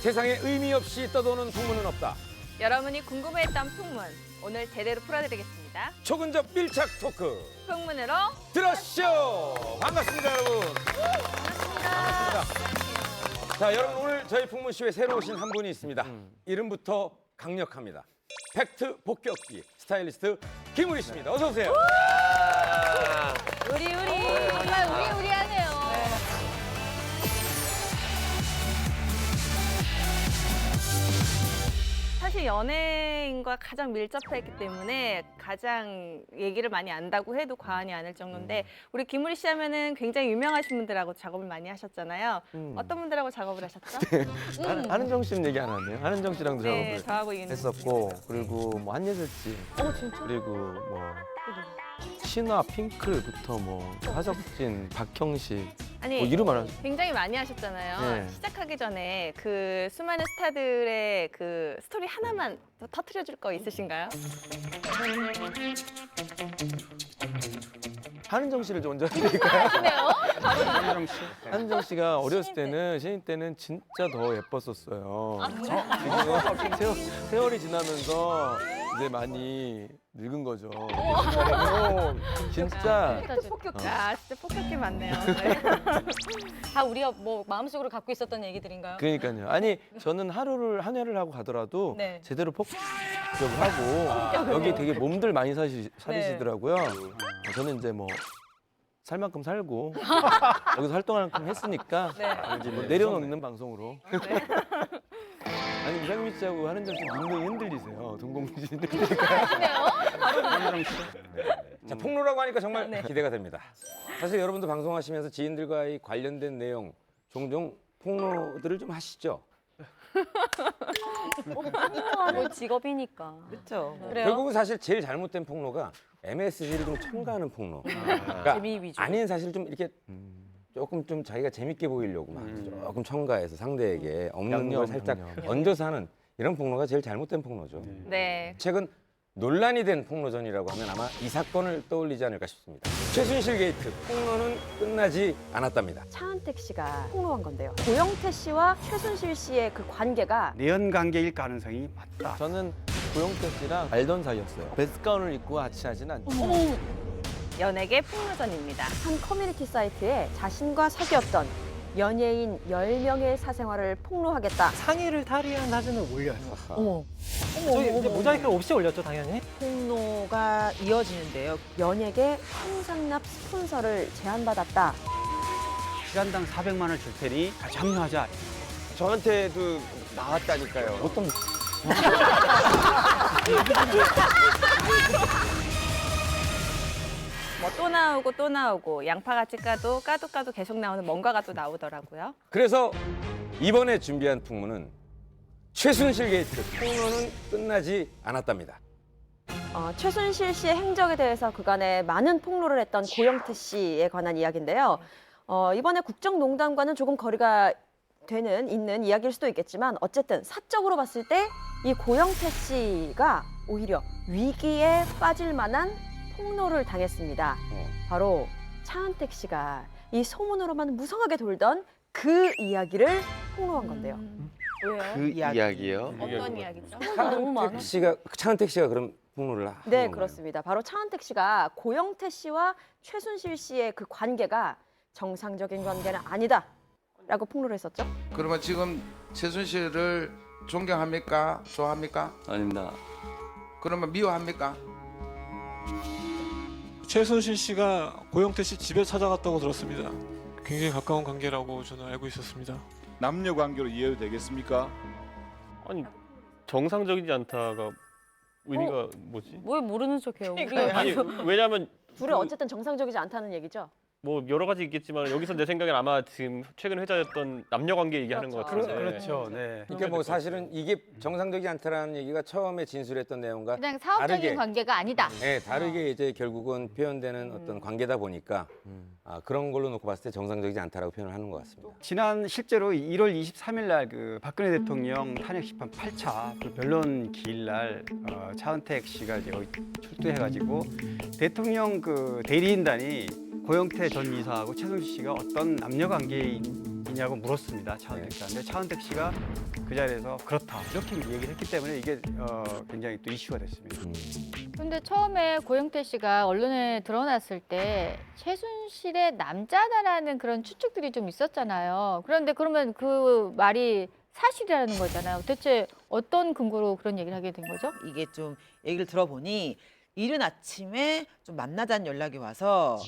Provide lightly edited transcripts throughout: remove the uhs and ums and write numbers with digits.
세상에 의미 없이 떠도는 풍문은 없다. 여러분이 궁금해했던 풍문 오늘 제대로 풀어드리겠습니다. 초근접 밀착 토크 풍문으로 들어쇼. 반갑습니다, 여러분. 반갑습니다. 자, 여러분 오늘 저희 풍문쇼에 새로 오신 한 분이 있습니다. 이름부터 강력합니다. 팩트 복격기 스타일리스트 김우리 씨입니다. 어서 오세요. 우리 정말 우리하네요. 사실 연예인과 가장 밀접했기 때문에 가장 얘기를 많이 안다고 해도 과언이 아닐 정도인데 우리 김우리 씨 하면은 굉장히 유명하신 분들하고 작업을 많이 하셨잖아요. 어떤 분들하고 작업을 하셨죠? 한은정 씨는 얘기 안 하네요. 한은정 씨랑도 네, 작업을 저하고 이은지 했었고, 그리고 뭐 한예슬 씨, 진짜? 그리고 뭐 신화, 핑클부터 뭐 하석진, 박형식, 아니 뭐 이름 안 하죠. 굉장히 많이 하셨잖아요. 네. 시작하기 전에 그 수많은 스타들의 그 스토리 하나만 더 터트려 줄 거 있으신가요? 한은정 씨를 좀 먼저 해드릴까요? 하시네요. 한은정 씨가 어렸을 때는 신인 때는 진짜 더 예뻤었어요. 지금 세월이 지나면서 이제 많이 늙은 거죠. 진짜 폭격. 야, 진짜 폭격기 많네요. 네. 다 우리가 뭐 마음속으로 갖고 있었던 얘기들인가요? 그러니까요. 아니 저는 한 회를 하고 가더라도 네. 제대로 폭격을 하고 여기 되게 몸들 많이 사리시더라고요. 저는 이제 뭐 살 만큼 살고 여기서 활동할 만큼 했으니까 네. 이제 뭐 내려놓는 방송으로. 아니 이상민 씨하고 한은정 씨 눈이 흔들리세요. 동공지 흔들리니까. 자, 폭로라고 하니까 정말 기대가 됩니다. 사실 여러분도 방송하시면서 지인들과의 관련된 내용 종종 폭로들을 좀 하시죠. 뭐 직업이니까. 그렇죠. 그래요? 결국은 사실 제일 잘못된 폭로가 MSG를 좀 첨가하는 폭로. 그러니까 재미 위주. 아닌 사실 좀 이렇게 조금 좀 자기가 재밌게 보이려고 막 조금 첨가해서 상대에게 없는 양념, 걸 살짝 양념. 얹어서 하는 이런 폭로가 제일 잘못된 폭로죠. 네. 최근 논란이 된 폭로전이라고 하면 아마 이 사건을 떠올리지 않을까 싶습니다. 최순실 게이트 폭로는 끝나지 않았답니다. 차은택 씨가 폭로한 건데요. 고영태 씨와 최순실 씨의 그 관계가 내연 관계일 가능성이 많다. 저는 고영태 씨랑 알던 사이였어요. 베스가운을 입고 같이 하진 않죠. 연예계 폭로전입니다. 한 커뮤니티 사이트에 자신과 사귀었던 연예인 10명의 사생활을 폭로하겠다. 상의를 탈의한 사진을 올려요. 어머. 저희 이제 모자이크 없이 올렸죠, 당연히. 폭로가 이어지는데요. 연예계 홍상납 스폰서를 제안받았다. 시간당 400만 원을 줄 테니 같이 합류하자. 저한테도 나왔다니까요. 어떤 뭐 또 나오고 양파같이 까도 계속 나오는 뭔가가 또 나오더라고요. 그래서 이번에 준비한 풍문은 최순실 게이트 폭로는 끝나지 않았답니다. 최순실 씨의 행적에 대해서 그간에 많은 폭로를 했던 고영태 씨에 관한 이야기인데요. 이번에 국정농단과는 조금 거리가 있는 이야기일 수도 있겠지만 어쨌든 사적으로 봤을 때 이 고영태 씨가 오히려 위기에 빠질 만한 폭로를 당했습니다. 바로 차은택 씨가 이 소문으로만 무성하게 돌던 그 이야기를 폭로한 건데요. 왜요? 그 이야기요? 어떤 이야기죠? 너무 많아. 차은택 씨가 그럼 폭로를 한 네, 건가요? 그렇습니다. 바로 차은택 씨가 고영태 씨와 최순실 씨의 그 관계가 정상적인 관계는 아니다라고 폭로를 했었죠. 그러면 지금 최순실을 존경합니까? 좋아합니까? 아닙니다. 그러면 미워합니까? 최순실 씨가 고영태 씨 집에 찾아갔다고 들었습니다. 굉장히 가까운 관계라고 저는 알고 있었습니다. 남녀 관계로 이해도 되겠습니까? 아니 정상적이지 않다가 의미가 뭐지? 왜 모르는 척해요? 우리가 아니 왜냐면 둘이 어쨌든 정상적이지 않다는 얘기죠. 뭐 여러 가지 있겠지만 여기서 내 생각엔 아마 지금 최근 회자였던 남녀 관계 얘기하는 것 같은데. 그렇죠. 네. 그러니까 뭐 사실은 이게 정상적이지 않다라는 얘기가 처음에 진술했던 내용과 그냥 사업적인 다르게, 관계가 아니다. 네, 다르게 이제 결국은 표현되는 어떤 관계다 보니까 그런 걸로 놓고 봤을 때 정상적이지 않다라고 표현을 하는 것 같습니다. 지난 실제로 1월 23일 날 그 박근혜 대통령 탄핵 심판 8차 그 변론 기일 날 차은택 씨가 이제 여기 출두해가지고 대통령 그 대리인단이 고영태 전 이사하고 최순실 씨가 어떤 남녀 관계이냐고 물었습니다. 차은택 씨한테. 차은택 씨가 그 자리에서 그렇다 이렇게 얘기를 했기 때문에 이게 굉장히 또 이슈가 됐습니다. 근데 처음에 고영태 씨가 언론에 드러났을 때 최순실의 남자다라는 그런 추측들이 좀 있었잖아요. 그런데 그러면 그 말이 사실이라는 거잖아요. 대체 어떤 근거로 그런 얘기를 하게 된 거죠? 이게 좀 얘기를 들어보니 이른 아침에 좀 만나자는 연락이 와서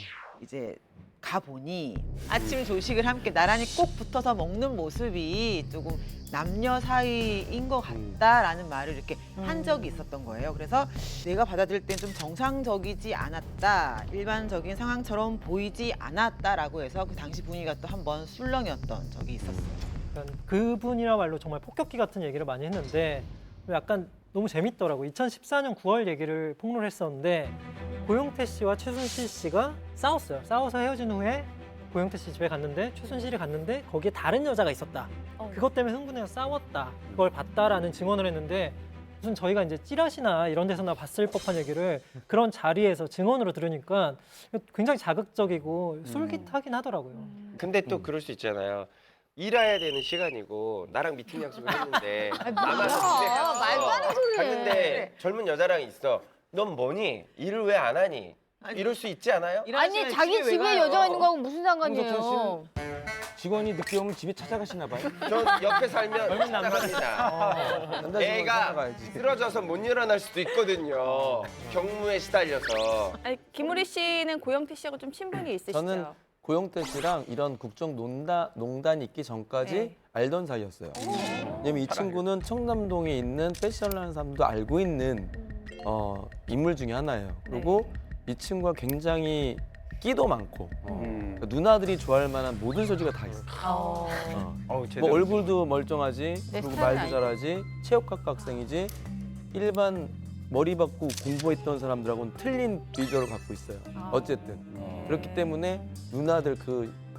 이제 가보니 아침 조식을 함께 나란히 꼭 붙어서 먹는 모습이 조금 남녀 사이인 것 같다라는 말을 이렇게 한 적이 있었던 거예요. 그래서 내가 받아들일 땐 좀 정상적이지 않았다, 일반적인 상황처럼 보이지 않았다라고 해서 그 당시 분위기가 또 한번 술렁이었던 적이 있었어요. 그러니까 그분이야말로 정말 폭격기 같은 얘기를 많이 했는데 약간 너무 재밌더라고요. 2014년 9월 얘기를 폭로를 했었는데 고영태 씨와 최순실 씨가 싸웠어요. 싸워서 헤어진 후에 고영태 씨 집에 갔는데 최순실이 갔는데 거기에 다른 여자가 있었다. 그것 때문에 흥분해서 싸웠다. 그걸 봤다라는 증언을 했는데 무슨 저희가 이제 찌라시나 이런 데서나 봤을 법한 얘기를 그런 자리에서 증언으로 들으니까 굉장히 자극적이고 솔깃하긴 하더라고요. 근데 또 그럴 수 있잖아요. 일해야 되는 시간이고 나랑 미팅 약속을 했는데 남아서 집에 갔어. 말도 안 되는 소리를 해. 갔는데 젊은 여자랑 있어. 넌 뭐니? 일을 왜 안 하니? 이럴 수 있지 않아요? 아니 자기 집에 여자가 있는 거하고 무슨 상관이에요? 직원이 늦게 오면 집에 찾아가시나 봐요. 저 옆에 살면 찾아갑니다. 애가 쓰러져서 못 일어날 수도 있거든요. 경무에 시달려서. 아니, 김우리 씨는 고영태 씨하고 좀 친분이 있으시죠? 저는 고영태 씨랑 이런 국정농단이 있기 전까지 네. 알던 사이였어요. 왜냐면 이 친구는 청담동에 있는 패션하는 사람도 알고 있는 인물 중에 하나예요. 그리고 이 친구가 굉장히 끼도 많고 그러니까 누나들이 좋아할 만한 모든 소지가 다 있어. 뭐 얼굴도 멀쩡하지, 그리고 말도 잘하지, 체육학과 학생이지, 일반 머리 받고 공부했던 사람들하고는 틀린 비주얼을 갖고 있어요. 어쨌든 그렇기 때문에 누나들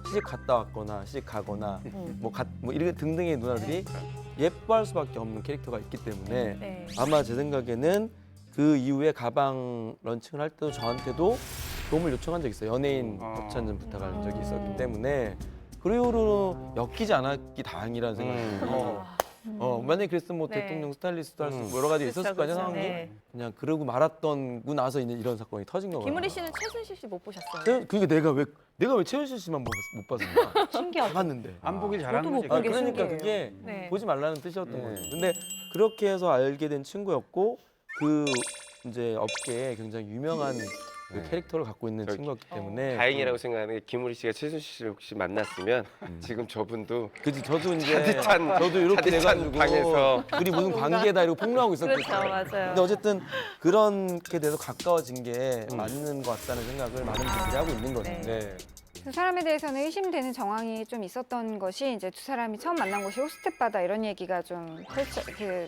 시집 갔다 왔거나 시집 가거나 뭐 이렇게 등등의 누나들이 예뻐할 수밖에 없는 캐릭터가 있기 때문에 아마 제 생각에는 그 이후에 가방 런칭을 할 때도 저한테도 도움을 요청한 적이 있어요. 연예인 협찬 좀 부탁한 적이 있었기 때문에 그 이후로 엮이지 않았기 다행이라는 생각이 들고 만약에 그랬으면 뭐 대통령 스타일리스트 할 수 있고 여러 가지 있었을 거 아니야 상황이. 그냥 그러고 말았던고 나서 이제 이런 사건이 터진 거거든요. 김우리 씨는 최순실 씨 못 보셨어요? 그게 내가 왜 최순실 씨만 못 봤었나? 신기하다. 봤는데. 안 보길 잘한 거지. 그러니까 그게 보지 말라는 뜻이었던 거죠. 근데 그렇게 해서 알게 된 친구였고 그 이제 업계에 굉장히 유명한 그 캐릭터를 갖고 있는 친구였기 때문에 다행이라고 생각하는 게 김우리 씨가 최순실 씨를 혹시 만났으면 지금 저분도 그지 저도 이제 차디찬 저도 이렇게 돼가지고 방에서 우리 무슨 관계다 이러고 폭로하고 있었거든요. 그렇죠, 맞아요. 근데 어쨌든 그렇게 돼서 가까워진 게 맞는 것 같다는 생각을 많은 분들이 하고 있는 거죠. 네. 두 사람에 대해서는 의심되는 정황이 좀 있었던 것이 이제 두 사람이 처음 만난 곳이 호스텝바다 이런 얘기가 좀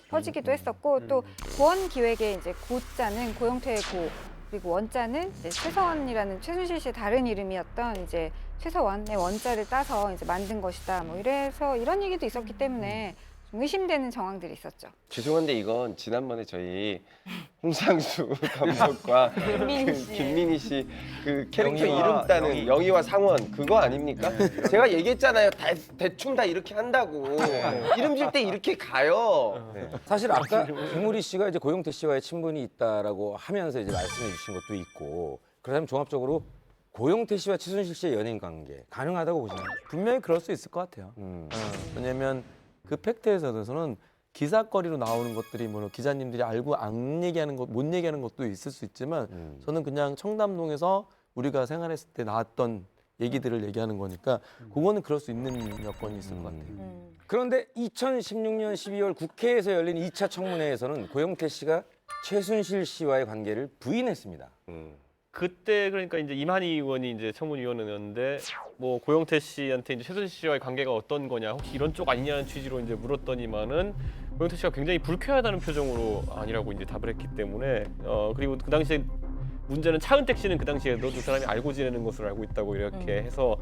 퍼지기도 했었고 또 고원 기획의 이제 고자는 고영태의 고 그리고 원자는 이제 최서원이라는 최순실 씨의 다른 이름이었던 이제 최서원의 원자를 따서 이제 만든 것이다. 뭐 이래서 이런 얘기도 있었기 때문에 좀 의심되는 정황들이 있었죠. 죄송한데 이건 지난번에 저희 홍상수 감독과 김민희 씨 그 캐릭터 이름 따는 영희와 상원 그거 아닙니까? 제가 얘기했잖아요. 대충 다 이렇게 한다고. 이름 질 때 이렇게 가요. 사실 아까 김우리 씨가 이제 고영태 씨와의 친분이 있다라고 하면서 이제 말씀해 주신 것도 있고 그렇다면 종합적으로 고영태 씨와 최순실 씨의 연인 관계 가능하다고 보시나요? 분명히 그럴 수 있을 것 같아요. 왜냐면 그 팩트에서는 기사거리로 나오는 것들이 뭐 기자님들이 알고 안 얘기하는 것, 못 얘기하는 것도 있을 수 있지만 저는 그냥 청담동에서 우리가 생활했을 때 나왔던 얘기들을 얘기하는 거니까 그거는 그럴 수 있는 여건이 있을 것 같아요. 그런데 2016년 12월 국회에서 열린 2차 청문회에서는 고영태 씨가 최순실 씨와의 관계를 부인했습니다. 그때 그러니까 이제 이만희 의원이 이제 청문위원회였는데 뭐 고영태 씨한테 이제 최순실 씨와의 관계가 어떤 거냐 혹시 이런 쪽 아니냐는 취지로 이제 물었더니만은 고영태 씨가 굉장히 불쾌하다는 표정으로 아니라고 이제 답을 했기 때문에 그리고 그 당시에 문제는 차은택 씨는 그 당시에도 두 사람이 알고 지내는 것으로 알고 있다고 이렇게 해서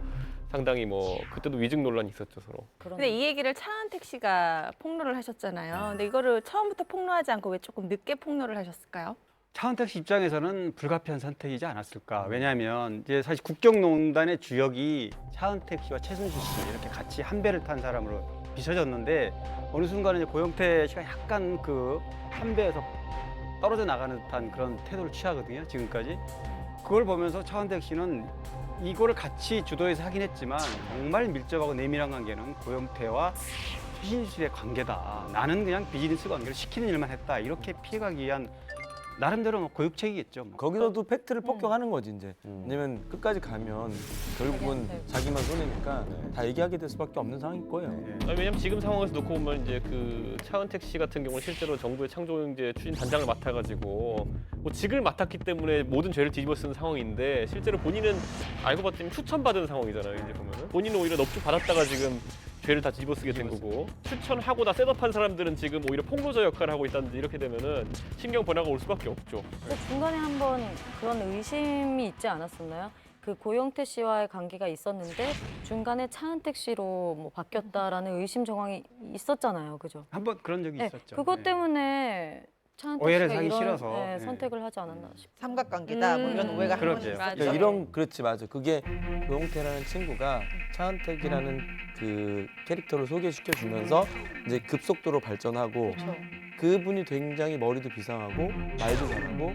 상당히 뭐 그때도 위증 논란이 있었죠 서로. 근데 이 얘기를 차은택 씨가 폭로를 하셨잖아요. 근데 이거를 처음부터 폭로하지 않고 왜 조금 늦게 폭로를 하셨을까요? 차은택 씨 입장에서는 불가피한 선택이지 않았을까. 왜냐하면 이제 사실 국정농단의 주역이 차은택 씨와 최순실 씨 이렇게 같이 한 배를 탄 사람으로 비춰졌는데 어느 순간에 이제 고영태 씨가 약간 그 선배에서 떨어져 나가는 듯한 그런 태도를 취하거든요. 지금까지. 그걸 보면서 차은택 씨는 이거를 같이 주도해서 하긴 했지만 정말 밀접하고 내밀한 관계는 고영태와 최순실의 관계다. 나는 그냥 비즈니스 관계를 시키는 일만 했다. 이렇게 피해가기 위한 나름대로 고육책이겠죠. 뭐. 거기서도 팩트를 폭격하는 거지 이제. 왜냐면 끝까지 가면 결국은 자기만 손해니까 다 얘기하게 될 수밖에 없는 상황일 거예요. 아니, 왜냐면 지금 상황에서 놓고 보면 이제 그 차은택 씨 같은 경우는 실제로 정부의 창조경제 추진 단장을 맡아가지고 뭐 직을 맡았기 때문에 모든 죄를 뒤집어 쓰는 상황인데 실제로 본인은 알고 봤더니 추천받은 상황이잖아요. 이제 보면은 본인은 오히려 넙죽 받았다가 지금 죄를 다 뒤집어 쓰게 된 거고 추천하고 다 셋업한 사람들은 지금 오히려 폭로자 역할을 하고 있다든지 이렇게 되면은 신경 변화가 올 수밖에 없죠. 근데 중간에 한번 그런 의심이 있지 않았었나요? 그 고영태 씨와의 관계가 있었는데 중간에 차은택 씨로 뭐 바뀌었다라는 의심 정황이 있었잖아요, 그죠? 한번 그런 적이 네, 있었죠. 그것 네. 때문에 차은택 오해를 씨가 사기 이런 싫어서. 네, 네. 선택을 하지 않았나 싶어요. 삼각관계다 뭐 이런 오해가 한 그러게요. 번씩 그러니까 이런 그렇지 맞아. 그게 고영태라는 친구가 차은택이라는 그 캐릭터를 소개시켜 주면서 이제 급속도로 발전하고 그분이 굉장히 머리도 비상하고 말도 잘하고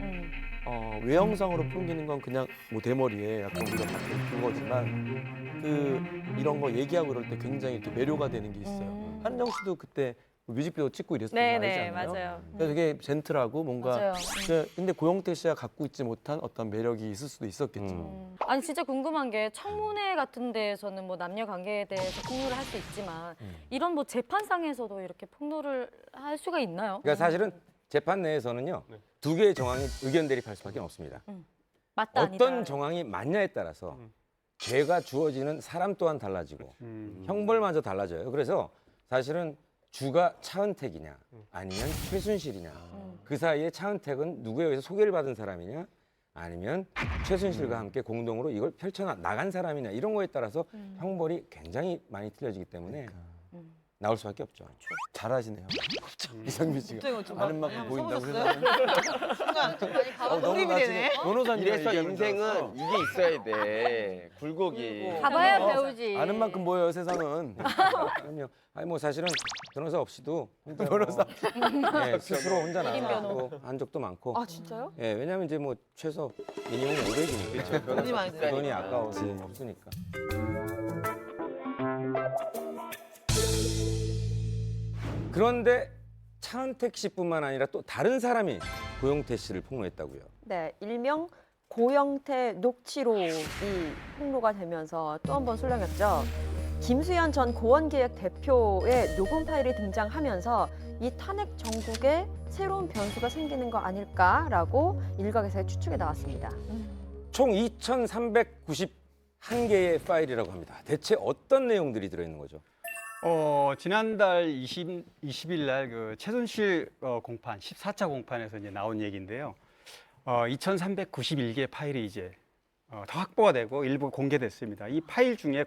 외형상으로 풍기는 건 그냥 뭐 대머리에 약간 우리가 그거지만 그 이런 거 얘기하고 이럴 때 굉장히 이렇게 매료가 되는 게 있어요. 한정 씨도 그때 뮤직비디오 찍고 이랬던 거 네네 알잖아요. 맞아요. 그래서 되게 젠틀하고 뭔가 맞아요. 근데 고영태 씨가 갖고 있지 못한 어떤 매력이 있을 수도 있었겠죠. 아니 진짜 궁금한 게 청문회 같은 데에서는 뭐 남녀 관계에 대해서 폭로를 할 수 있지만 이런 뭐 재판상에서도 이렇게 폭로를 할 수가 있나요? 그러니까 사실은 재판 내에서는요 두 개의 정황이 의견 대립할 수밖에 없습니다. 맞다 아니다. 어떤 정황이 맞냐에 따라서 죄가 주어지는 사람 또한 달라지고 형벌마저 달라져요. 그래서 사실은 주가 차은택이냐 아니면 최순실이냐 그 사이에 차은택은 누구에 의해서 소개를 받은 사람이냐 아니면 최순실과 함께 공동으로 이걸 펼쳐나간 사람이냐 이런 거에 따라서 형벌이 굉장히 많이 틀려지기 때문에 나올 수밖에 없죠. 잘하시네요. 이상민 씨가 아는 만큼 보인다고 써보셨어요? 생각하는. 순간 좀 많이 너무 도움이 나 되네. 지금 변호사님 이래서 인생은 이게 있어야 돼. 굴곡이. 가봐야 배우지. 아는 만큼 보여요 세상은. 그럼요. 아니 뭐 사실은 변호사 없이도 변호사 스스로 혼자 나가고 한 적도 많고. 아 진짜요? 예, 왜냐면 이제 뭐 최소 미니멈 500이니까. 돈이 많이 들어가니까. 돈이 아까워서 없으니까. 그런데 차은택 씨뿐만 아니라 또 다른 사람이 고영태 씨를 폭로했다고요. 네, 일명 고영태 녹취록이 폭로가 되면서 또 한 번 술렁였죠. 김수현 전 고원기획 대표의 녹음 파일이 등장하면서 이 탄핵 정국에 새로운 변수가 생기는 거 아닐까라고 일각에서의 추측이 나왔습니다. 총 2,391개의 파일이라고 합니다. 대체 어떤 내용들이 들어있는 거죠? 지난달 20일 날 그 최순실 공판 14차 공판에서 이제 나온 얘기인데요. 2,391개 파일이 이제 다 확보가 되고 일부 공개됐습니다. 이 파일 중에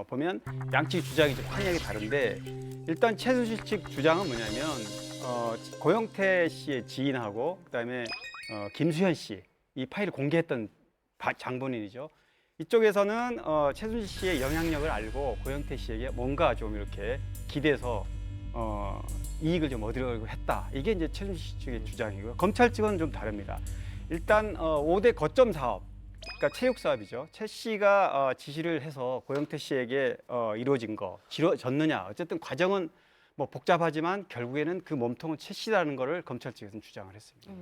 보면 양측 주장이 좀 확연하게 다른데 일단 최순실 측 주장은 뭐냐면 고영태 씨의 지인하고 그다음에 김수현 씨 이 파일을 공개했던 장본인이죠. 이쪽에서는 최순실 씨의 영향력을 알고 고영태 씨에게 뭔가 좀 이렇게 기대서 이익을 좀 얻으려고 했다. 이게 이제 최순실 측의 주장이고요. 검찰 측은 좀 다릅니다. 일단 5대 거점 사업, 그러니까 체육 사업이죠. 최 씨가 지시를 해서 고영태 씨에게 이루어진 거, 지뤄졌느냐. 어쨌든 과정은 뭐 복잡하지만 결국에는 그 몸통은 최 씨라는 거를 검찰 측에서는 주장을 했습니다.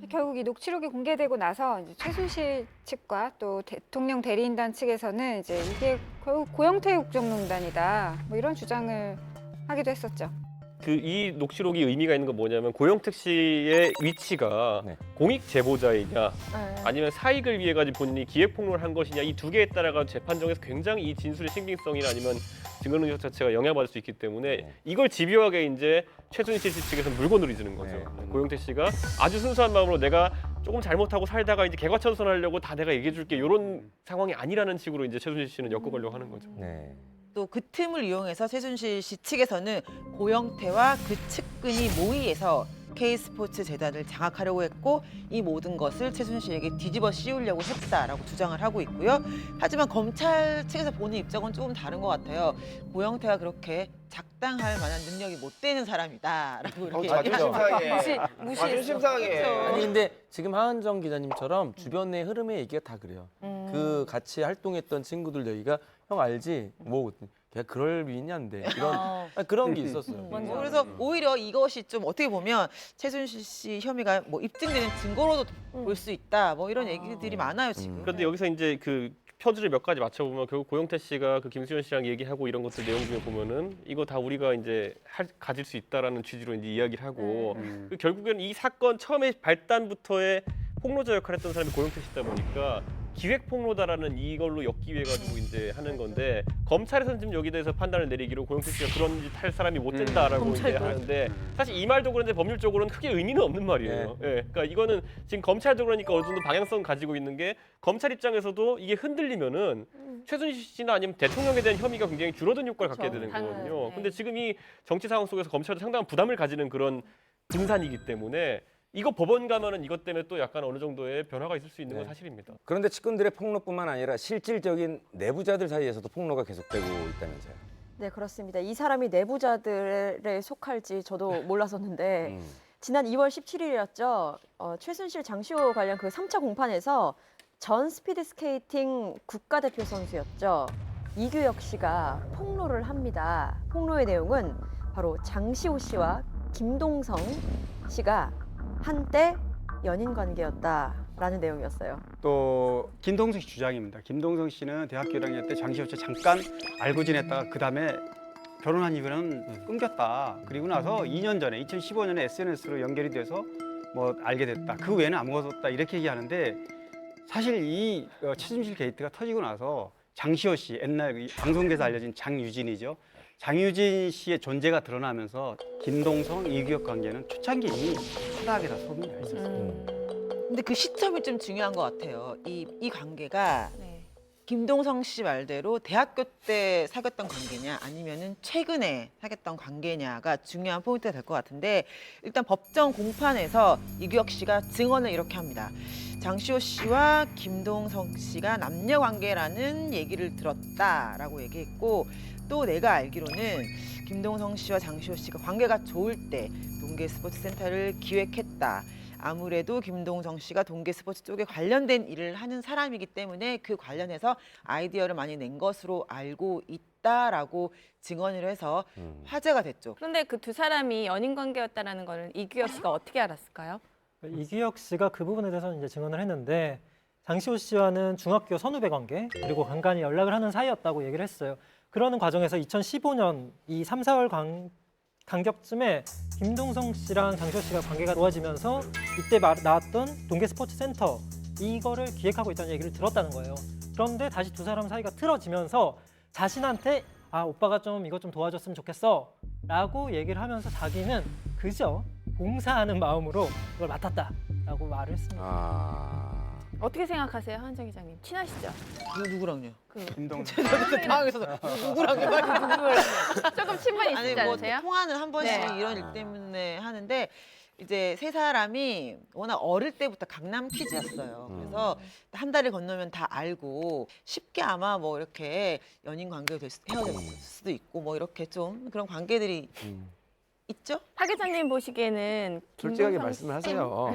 결국 이 녹취록이 공개되고 나서 이제 최순실 측과 또 대통령 대리인단 측에서는 이제 이게 결국 고영태 국정농단이다 뭐 이런 주장을 하기도 했었죠. 그 이 녹취록이 의미가 있는 건 뭐냐면 고영택 씨의 위치가 공익 제보자이냐 아니면 사익을 위해 가지고 본인이 기획 폭로를 한 것이냐 이 두 개에 따라가 재판정에서 굉장히 이 진술의 신빙성이나 아니면 증거 능력 자체가 영향받을 수 있기 때문에 이걸 집요하게 이제 최순실 씨 측에서 물건으로 이주는 거죠. 고영택 씨가 아주 순수한 마음으로 내가 조금 잘못하고 살다가 이제 개과천선하려고 다 내가 얘기해줄게 이런 상황이 아니라는 식으로 이제 최순실 씨는 엮어가려고 하는 거죠. 또 그 틈을 이용해서 최순실 씨 측에서는 고영태와 그 측근이 모의해서 K스포츠 재단을 장악하려고 했고 이 모든 것을 최순실에게 뒤집어 씌우려고 했다라고 주장을 하고 있고요. 하지만 검찰 측에서 보는 입장은 조금 다른 것 같아요. 고영태가 그렇게 작당할 만한 능력이 못 되는 사람이다라고 이렇게 자존심 상해. 무시- 자존심 상해. 아니 근데 지금 하은정 기자님처럼 주변의 흐름의 얘기가 다 그래요. 그 같이 활동했던 친구들 얘기가 형 알지? 뭐 걔 그럴 위인인데 이런 그런 게 있었어요. 그래서 오히려 이것이 좀 어떻게 보면 최순실 씨 혐의가 뭐 입증되는 증거로도 볼 수 있다. 뭐 이런 얘기들이 많아요 지금. 그런데 여기서 이제 그 표지를 몇 가지 맞춰보면 결국 고영태 씨가 그 김수현 씨랑 얘기하고 이런 것들 내용 중에 보면은 이거 다 우리가 이제 가질 수 있다라는 취지로 이제 이야기를 하고 그 결국엔 이 사건 처음에 발단부터의 폭로자 역할을 했던 사람이 고영태 씨다 보니까 기획 폭로다라는 이걸로 엮기 위해 가지고 이제 하는 건데 검찰에서는 지금 여기에 대해서 판단을 내리기로 고영태 씨가 그런 짓 할 사람이 못 된다라고 이제 하는데 사실 이 말도 그런데 법률적으로는 크게 의미는 없는 말이에요. 예, 그러니까 이거는 지금 검찰도 그러니까 어느 정도 방향성 가지고 있는 게 검찰 입장에서도 이게 흔들리면은 최순실 씨나 아니면 대통령에 대한 혐의가 굉장히 줄어든 효과를 갖게 되는 거거든요. 근데 지금 이 정치 상황 속에서 검찰도 상당한 부담을 가지는 그런 분산이기 때문에 이거 법원 가면은 이것 때문에 또 약간 어느 정도의 변화가 있을 수 있는 건 사실입니다. 그런데 측근들의 폭로뿐만 아니라 실질적인 내부자들 사이에서도 폭로가 계속되고 있다면서요. 네, 그렇습니다. 이 사람이 내부자들에 속할지 저도 몰랐었는데 지난 2월 17일이었죠. 최순실 장시호 관련 그 3차 공판에서 전 스피드스케이팅 국가대표 선수였죠. 이규혁 씨가 폭로를 합니다. 폭로의 내용은 바로 장시호 씨와 김동성 씨가 한때 연인 관계였다라는 내용이었어요. 또 김동성 씨 주장입니다. 김동성 씨는 대학교 1학년 때 장시호 씨 잠깐 알고 지냈다가 그 다음에 결혼한 이후에는 끊겼다. 그리고 나서 2년 전에 2015년에 SNS로 연결이 돼서 뭐 알게 됐다. 그 외에는 아무것도 없다. 이렇게 얘기하는데 사실 이 최순실 게이트가 터지고 나서 장시호 씨 옛날 이 방송계에서 알려진 장유진이죠. 장유진 씨의 존재가 드러나면서 김동성, 이규혁 관계는 초창기 이미 바닥에 다 소문이 나 있었어요. 근데 그 시점이 좀 중요한 것 같아요. 이 관계가 김동성 씨 말대로 대학교 때 사귀었던 관계냐 아니면은 최근에 사귀었던 관계냐가 중요한 포인트가 될 것 같은데 일단 법정 공판에서 이규혁 씨가 증언을 이렇게 합니다. 장시호 씨와 김동성 씨가 남녀 관계라는 얘기를 들었다라고 얘기했고 또 내가 알기로는 김동성 씨와 장시호 씨가 관계가 좋을 때 동계 스포츠 센터를 기획했다. 아무래도 김동성 씨가 동계 스포츠 쪽에 관련된 일을 하는 사람이기 때문에 그 관련해서 아이디어를 많이 낸 것으로 알고 있다라고 증언을 해서 화제가 됐죠. 그런데 그 두 사람이 연인 관계였다라는 걸 이규혁 씨가 어떻게 알았을까요? 이규혁 씨가 그 부분에 대해서는 이제 증언을 했는데 장시호 씨와는 중학교 선후배 관계 그리고 간간히 연락을 하는 사이였다고 얘기를 했어요. 그러는 과정에서 2015년 이 3, 4월 간격쯤에 김동성 씨랑 장시호 씨가 관계가 좋아지면서 이때 나왔던 동계 스포츠 센터 이거를 기획하고 있다는 얘기를 들었다는 거예요. 그런데 다시 두 사람 사이가 틀어지면서 자신한테 오빠가 좀 이거 좀 도와줬으면 좋겠어 라고 얘기를 하면서 자기는 그저 봉사하는 마음으로 그걸 맡았다라고 말을 했습니다. 어떻게 생각하세요, 하은정 기자님? 친하시죠? 누구랑요? 김동성. 당황해서 누구랑요? 조금 친분이 아니 있지 뭐 않으세요? 통화는 한 번씩 네. 이런 일 때문에 하는데 이제 세 사람이 워낙 어릴 때부터 강남 키즈였어요. 그래서 한 달을 건너면 다 알고 쉽게 아마 뭐 이렇게 연인 관계가 헤어졌을 수도 있고 뭐 이렇게 좀 그런 관계들이 있죠? 하 기자님 보시기에는 솔직하게 김동성 말씀을 씨- 하세요.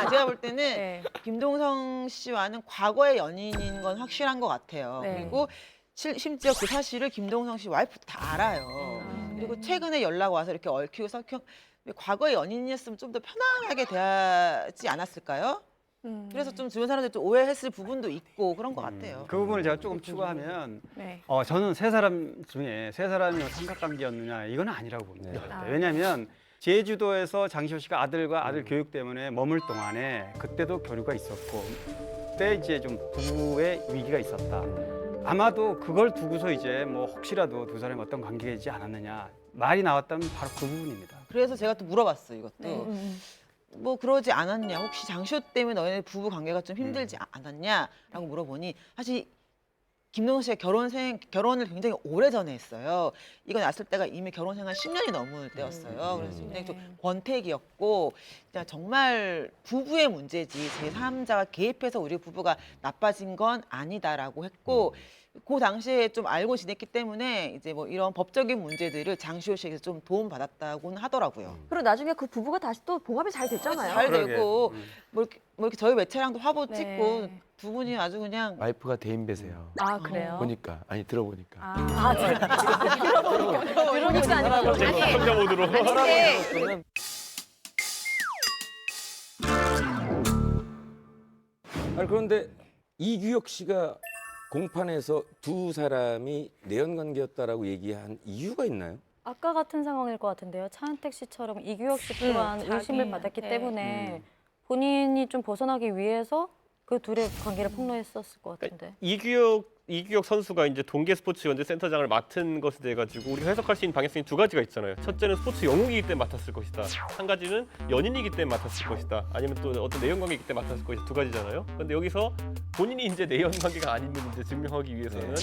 제가 볼 때는 네. 김동성 씨와는 과거의 연인인 건 확실한 것 같아요. 네. 그리고 심지어 그 사실을 김동성 씨 와이프도 다 알아요. 그리고 최근에 연락 와서 이렇게 얽히고 섞여 과거의 연인이었으면 좀 더 편안하게 대하지 않았을까요? 그래서 좀 주변 사람들이 좀 오해했을 부분도 있고 그런 것 같아요. 그 부분을 제가 조금 추가하면 네. 저는 세 사람 중에 세 사람이 삼각관계였느냐 이건 아니라고 봅니다. 왜냐하면 제주도에서 장시호 씨가 아들과 아들 교육 때문에 머물 동안에 그때도 교류가 있었고 그때 이제 좀 부부의 위기가 있었다. 아마도 그걸 두고서 이제 뭐 혹시라도 두 사람이 어떤 관계이지 않았느냐 말이 나왔다면 바로 그 부분입니다. 그래서 제가 또 물어봤어요, 이것도. 뭐 그러지 않았냐, 혹시 장시호 때문에 너네 부부 관계가 좀 힘들지 않았냐라고 물어보니 사실 김동석 씨가 결혼을 굉장히 오래전에 했어요. 이거 났을 때가 이미 결혼 생활 10년이 넘을 때였어요. 그래서 굉장히 좀 권태기였고 그냥 정말 부부의 문제지 제3자가 개입해서 우리 부부가 나빠진 건 아니다라고 했고 그 당시에 좀 알고 지냈기 때문에 이제 뭐 이런 법적인 문제들을 장시호 씨에게 좀 도움 받았다고는 하더라고요. 그리고 나중에 그 부부가 다시 또 봉합이 잘 됐잖아요. 잘 그러게. 되고 뭐 이렇게 저희 매체랑도 화보 네. 찍고 두 분이 아주 그냥 와이프가 대인배세요. 아, 그래요? 보니까 아니 들어보니까. 그러니까 아니라 시청자 모드로. 근데 아니 그런데 이규혁 씨가 공판에서 두 사람이 내연 관계였다라고 얘기한 이유가 있나요? 아까 같은 상황일 것 같은데요. 차은택 씨처럼 이규혁 씨 또한 의심을 받았기 자기한테. 때문에 본인이 좀 벗어나기 위해서 그 둘의 관계를 폭로했었을 것 같은데. 이규혁 선수가 이제 동계 스포츠 연재 센터장을 맡은 것에 대해 가지고 우리가 해석할 수 있는 방향성이 두 가지가 있잖아요. 첫째는 스포츠 영웅이기 때문에 맡았을 것이다. 한 가지는 연인이기 때문에 맡았을 것이다. 아니면 또 어떤 내연 관계이기 때문에 맡았을 것이다. 두 가지잖아요. 그런데 여기서 본인이 이제 내연 관계가 아닌 문제 증명하기 위해서는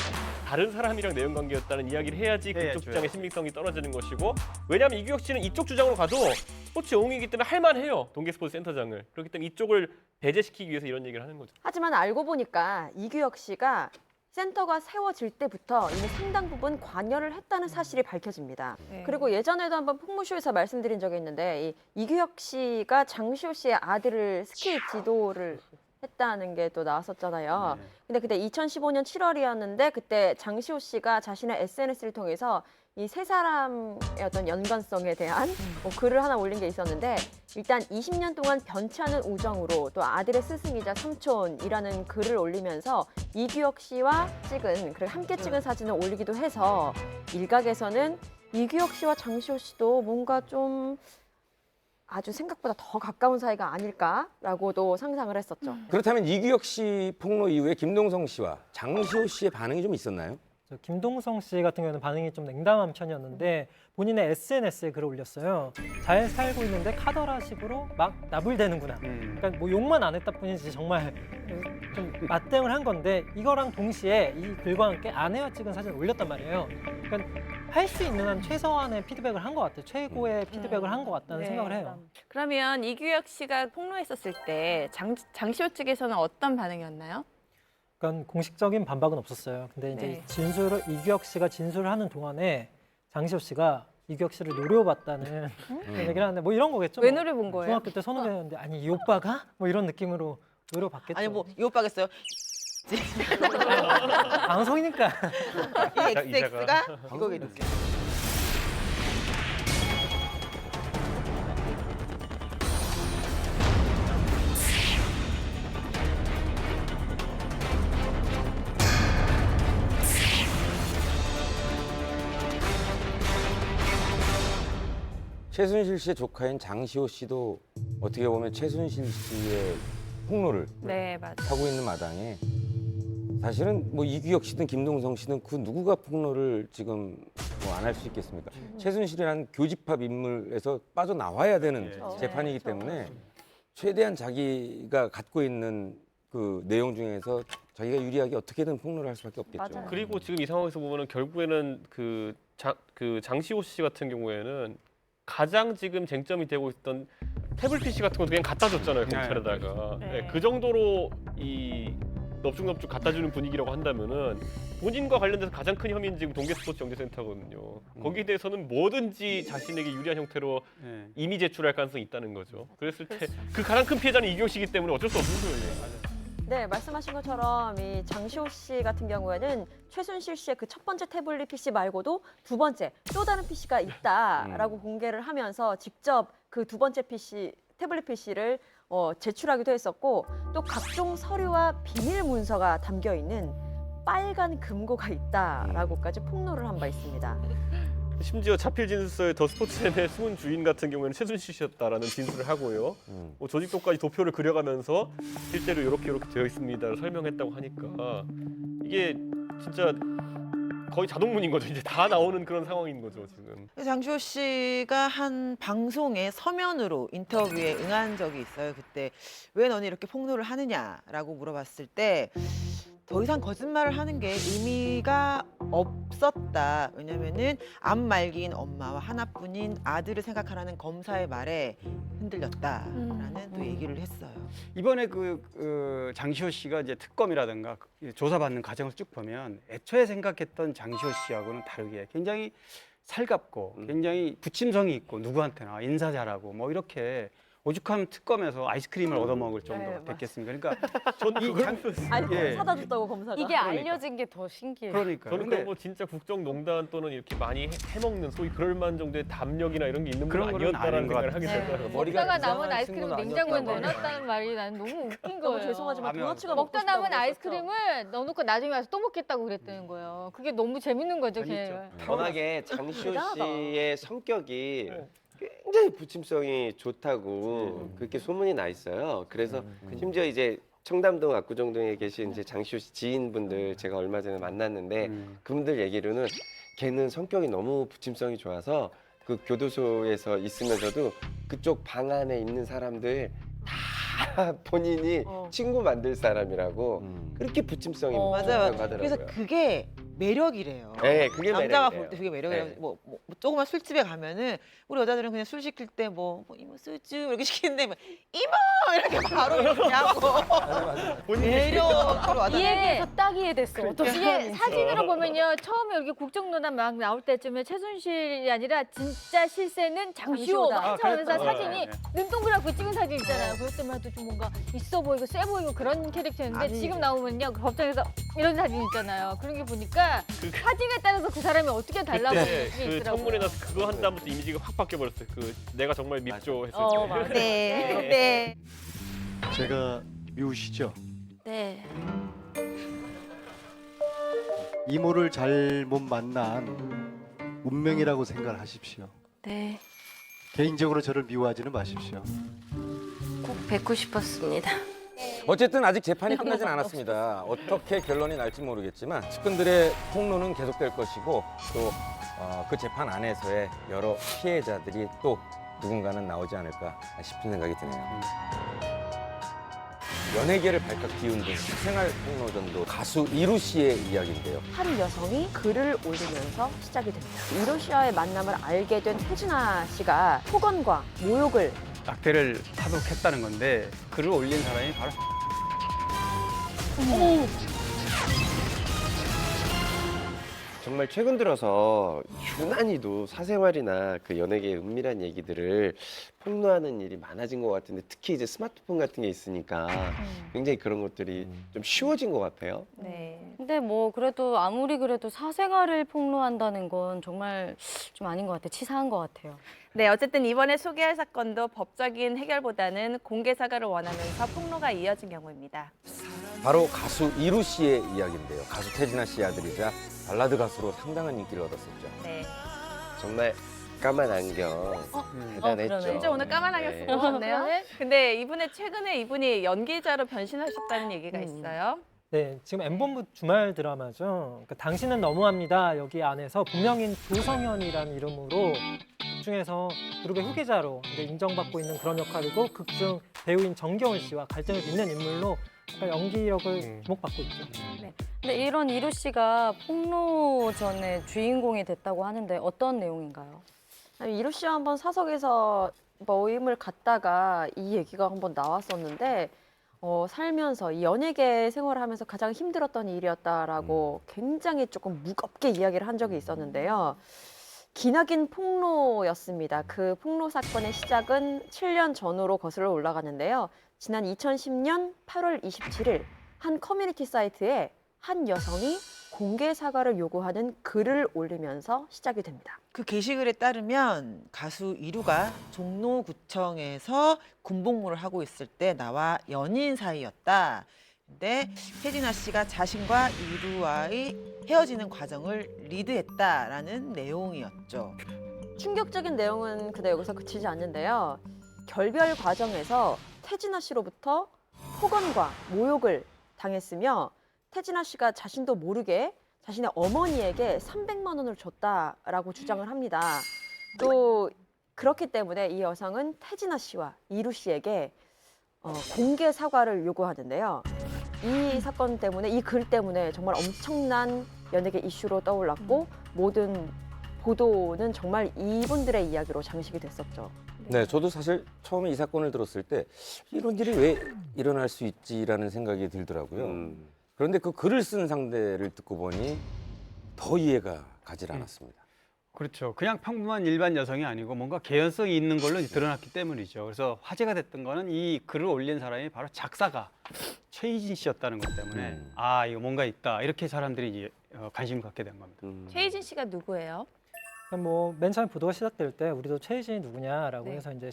다른 사람이랑 내연 관계였다는 이야기를 해야지 그쪽 주장의 신빙성이 떨어지는 것이고, 왜냐하면 이규혁 씨는 이쪽 주장으로 가도 스포츠 영웅이기 때문에 할만해요. 동계 스포츠 센터장을. 그렇기 때문에 이쪽을 배제시키기 위해서 이런 얘기를 하는 거죠. 하지만 알고 보니까 이규혁 씨가 센터가 세워질 때부터 이미 상당 부분 관여를 했다는 사실이 밝혀집니다. 네. 그리고 예전에도 한번 풍무쇼에서 말씀드린 적이 있는데 이규혁 씨가 장시호 씨의 아들을 스키 지도를 했다는 게 또 나왔었잖아요. 근데 그때 2015년 7월이었는데 그때 장시호 씨가 자신의 SNS를 통해서 이 세 사람의 어떤 연관성에 대한 글을 하나 올린 게 있었는데 일단 20년 동안 변치 않은 우정으로 또 아들의 스승이자 삼촌이라는 글을 올리면서 이규혁 씨와 그리고 함께 찍은 사진을 올리기도 해서 일각에서는 이규혁 씨와 장시호 씨도 뭔가 좀 아주 생각보다 더 가까운 사이가 아닐까라고도 상상을 했었죠. 그렇다면 이규혁 씨 폭로 이후에 김동성 씨와 장시호 씨의 반응이 좀 있었나요? 김동성 씨 같은 경우는 반응이 좀 냉담한 편이었는데 본인의 SNS에 글을 올렸어요. 잘 살고 있는데 카더라식으로 막 나불대는구나. 그러니까 뭐 욕만 안 했다 뿐이지 정말 좀 맞대응을 한 건데 이거랑 동시에 이 글과 함께 아내와 찍은 사진을 올렸단 말이에요. 그러니까 할 수 있는 한 최소한의 피드백을 한 것 같아요. 최고의 피드백을 한 것 같다는 생각을 해요. 그러면 이규혁 씨가 폭로했었을 때 장시호 측에서는 어떤 반응이었나요? 그러니까 공식적인 반박은 없었어요. 근데 이제 이규혁 씨가 진술을 하는 동안에 장시호 씨가 이규혁 씨를 노려봤다는 얘기를 하는데 뭐 이런 거겠죠. 왜 뭐. 노려본 거예요? 중학교 때 선후배였는데 아니 이 오빠가 뭐 이런 느낌으로 노려봤겠죠. 아니 뭐 이 오빠겠어요. 방송이니까. 이 XX가 이거겠지. 최순실 씨의 조카인 장시호 씨도 어떻게 보면 최순실 씨의 폭로를 맞아요. 하고 있는 마당에 사실은 뭐 이규혁 씨든 김동성 씨든 그 누구가 폭로를 지금 뭐 안 할 수 있겠습니까? 최순실이라는 교집합 인물에서 빠져나와야 되는 재판이기 때문에 최대한 자기가 갖고 있는 그 내용 중에서 자기가 유리하게 어떻게든 폭로를 할 수밖에 없겠죠. 맞아요. 그리고 지금 이 상황에서 보면은 결국에는 그 장시호 씨 같은 경우에는 가장 지금 쟁점이 되고 있던 태블 PC 같은 것도 그냥 갖다 줬잖아요, 경찰에다가. 그 정도로 이 넙죽넙죽 갖다 주는 분위기라고 한다면은 본인과 관련돼서 가장 큰 혐의는 지금 동계스포츠 영재센터거든요. 거기에 대해서는 뭐든지 자신에게 유리한 형태로 이미 제출할 가능성이 있다는 거죠. 그랬을 때 그 가장 큰 피해자는 이규혁 씨이기 때문에 어쩔 수 없는 거예요. 네, 말씀하신 것처럼 이 장시호 씨 같은 경우에는 최순실 씨의 그 첫 번째 태블릿 PC 말고도 두 번째 또 다른 PC가 있다라고 공개를 하면서 직접 그 두 번째 태블릿 PC를 제출하기도 했었고 또 각종 서류와 비밀 문서가 담겨 있는 빨간 금고가 있다라고까지 폭로를 한 바 있습니다. 심지어 차필 진술서에 더 스포츠의 숨은 주인 같은 경우에는 최순실 씨였다라는 진술을 하고요. 조직도까지 도표를 그려가면서 실제로 이렇게 되어 있습니다 설명했다고 하니까 이게 진짜 거의 자동문인 거죠. 이제 다 나오는 그런 상황인 거죠 지금. 장시호 씨가 한 방송에 서면으로 인터뷰에 응한 적이 있어요. 그때 왜 너는 이렇게 폭로를 하느냐라고 물어봤을 때 더 이상 거짓말을 하는 게 의미가 없었다. 왜냐면은 암 말기인 엄마와 하나뿐인 아들을 생각하라는 검사의 말에 흔들렸다라는 또 얘기를 했어요. 이번에 장시호 씨가 이제 특검이라든가 조사받는 과정을 쭉 보면 애초에 생각했던 장시호 씨하고는 다르게 굉장히 살갑고 굉장히 부침성이 있고 누구한테나 인사 잘하고 뭐 이렇게 오죽하면 특검에서 아이스크림을 얻어먹을 정도가 됐겠습니까? 그러니까 아니 사다 줬다고 검사가. 이게 알려진 게 더 신기해요. 그러니까 저는 그럼 뭐 진짜 국정농단 또는 이렇게 많이 해먹는 소위 그럴 만한 정도의 담력이나 이런 게 있는 분 그런 거는 아니었다라는 아닌 것 생각을 하게 같아요. 되더라고요. 먹다가 남은 아이스크림을 냉장고에 넣어놨다는 말이 난 너무 웃긴 거예요. 죄송하지만 도너츠가 먹다 남은 아이스크림을 넣어놓고 나중에 와서 또 먹겠다고 그랬다는 거예요. 그게 너무 재밌는 거죠. 워낙에 장시호 씨의 성격이 굉장히 부침성이 좋다고 그렇게 소문이 나 있어요. 그래서 심지어 이제 청담동 압구정동에 계신 이제 장시호 씨 지인분들 제가 얼마 전에 만났는데 그분들 얘기로는 걔는 성격이 너무 부침성이 좋아서 그 교도소에서 있으면서도 그쪽 방 안에 있는 사람들 다 본인이 친구 만들 사람이라고 그렇게 부침성이 맞아요. 좋다고 하더라고요. 그래서 그게 매력이래요. 네, 그게 남자가 매력이래요. 볼 때 그게 매력이래요. 네. 뭐 조그만 술집에 가면은 우리 여자들은 그냥 술 시킬 때 뭐 이모 소주 이렇게 시키는데 뭐 이모 이렇게 바로 이렇게 하고 매력으로 와닿는. 이 얘기에서 딱 이해됐어. 이게 진짜. 사진으로 보면요. 처음에 이렇게 국정농단 막 나올 때쯤에 최순실이 아니라 진짜 실세는 장시호 장시호다. 막 하면서 그랬죠. 사진이 네. 눈동그랗고 찍은 사진 있잖아요. 그럴 때마다 좀 뭔가 있어 보이고 세 보이고 그런 캐릭터였는데 지금 나오면요. 그 법정에서 이런 사진 있잖아요. 그런 게 보니까 사진에 따라서 그 사람이 어떻게 달라 보이는 게 그 있더라고요. 청문회 나서 그거 한 다음부터 이미지가 확 바뀌어 버렸어요. 그 내가 정말 밉죠 했을 때. 맞아요. 네. 제가 미우시죠? 네. 이모를 잘못 만난 운명이라고 생각하십시오. 네. 개인적으로 저를 미워하지는 마십시오. 꼭 뵙고 싶었습니다. 어쨌든 아직 재판이 끝나진 않았습니다. 어떻게 결론이 날지 모르겠지만 측근들의 폭로는 계속될 것이고 또 그 재판 안에서의 여러 피해자들이 또 누군가는 나오지 않을까 싶은 생각이 드네요. 연예계를 발칵 뒤흔든 생활 폭로전도 가수 이루 씨의 이야기인데요. 한 여성이 글을 올리면서 시작이 됩니다. 이루 씨와의 만남을 알게 된 태진아 씨가 폭언과 모욕을 낙태를 타독했다는 건데 글을 올린 사람이 바로 정말 최근 들어서 유난히도 사생활이나 그 연예계의 은밀한 얘기들을 폭로하는 일이 많아진 것 같은데 특히 이제 스마트폰 같은 게 있으니까 굉장히 그런 것들이 좀 쉬워진 것 같아요. 네. 근데 뭐 그래도 아무리 그래도 사생활을 폭로한다는 건 정말 좀 아닌 것 같아요. 치사한 것 같아요. 네, 어쨌든 이번에 소개할 사건도 법적인 해결보다는 공개 사과를 원하면서 폭로가 이어진 경우입니다. 바로 가수 이루 씨의 이야기인데요. 가수 태진아 씨의 아들이자 발라드 가수로 상당한 인기를 얻었었죠. 네. 정말 까만 안경 대단했죠. 그러네. 진짜 오늘 까만 안경 쓰고 오셨네요. 근데 이분의 최근에 이분이 연기자로 변신하셨다는 얘기가 있어요. 네, 지금 M본부 주말 드라마죠. 그러니까 당신은 너무합니다. 여기 안에서 분명인 조성현이라는 이름으로 극중에서 그룹의 후계자로 이제 인정받고 있는 그런 역할이고 극중 배우인 정겨운 씨와 갈등을 빚는 인물로 그러니까 연기력을 주목받고 있죠. 네. 근데 이런 이루 씨가 폭로전의 주인공이 됐다고 하는데 어떤 내용인가요? 이루 씨와 한번 사석에서 모임을 갖다가 이 얘기가 한번 나왔었는데 살면서 이 연예계 생활을 하면서 가장 힘들었던 일이었다라고 굉장히 조금 무겁게 이야기를 한 적이 있었는데요. 기나긴 폭로였습니다. 그 폭로 사건의 시작은 7년 전으로 거슬러 올라가는데요. 지난 2010년 8월 27일 한 커뮤니티 사이트에 한 여성이 공개 사과를 요구하는 글을 올리면서 시작이 됩니다. 그 게시글에 따르면 가수 이루가 종로구청에서 군복무를 하고 있을 때 나와 연인 사이였다. 근데 태진아 씨가 자신과 이루와의 헤어지는 과정을 리드했다라는 내용이었죠. 충격적인 내용은 근데 여기서 그치지 않는데요. 결별 과정에서 태진아 씨로부터 폭언과 모욕을 당했으며 태진아 씨가 자신도 모르게 자신의 어머니에게 300만 원을 줬다라고 주장을 합니다. 또 그렇기 때문에 이 여성은 태진아 씨와 이루 씨에게 공개 사과를 요구하는데요. 이 사건 때문에, 이 글 때문에 정말 엄청난 연예계 이슈로 떠올랐고 모든 보도는 정말 이분들의 이야기로 장식이 됐었죠. 네, 저도 사실 처음에 이 사건을 들었을 때 이런 일이 왜 일어날 수 있지라는 생각이 들더라고요. 그런데 그 글을 쓴 상대를 듣고 보니 더 이해가 가질 않았습니다. 그렇죠. 그냥 평범한 일반 여성이 아니고 뭔가 개연성이 있는 걸로 이제 드러났기 때문이죠. 그래서 화제가 됐던 거는 이 글을 올린 사람이 바로 작사가 최희진 씨였다는 것 때문에 아, 이거 뭔가 있다. 이렇게 사람들이 이제 관심을 갖게 된 겁니다. 최희진 씨가 누구예요? 뭐 맨 처음에 보도가 시작될 때 우리도 최희진이 누구냐라고 네. 해서 이제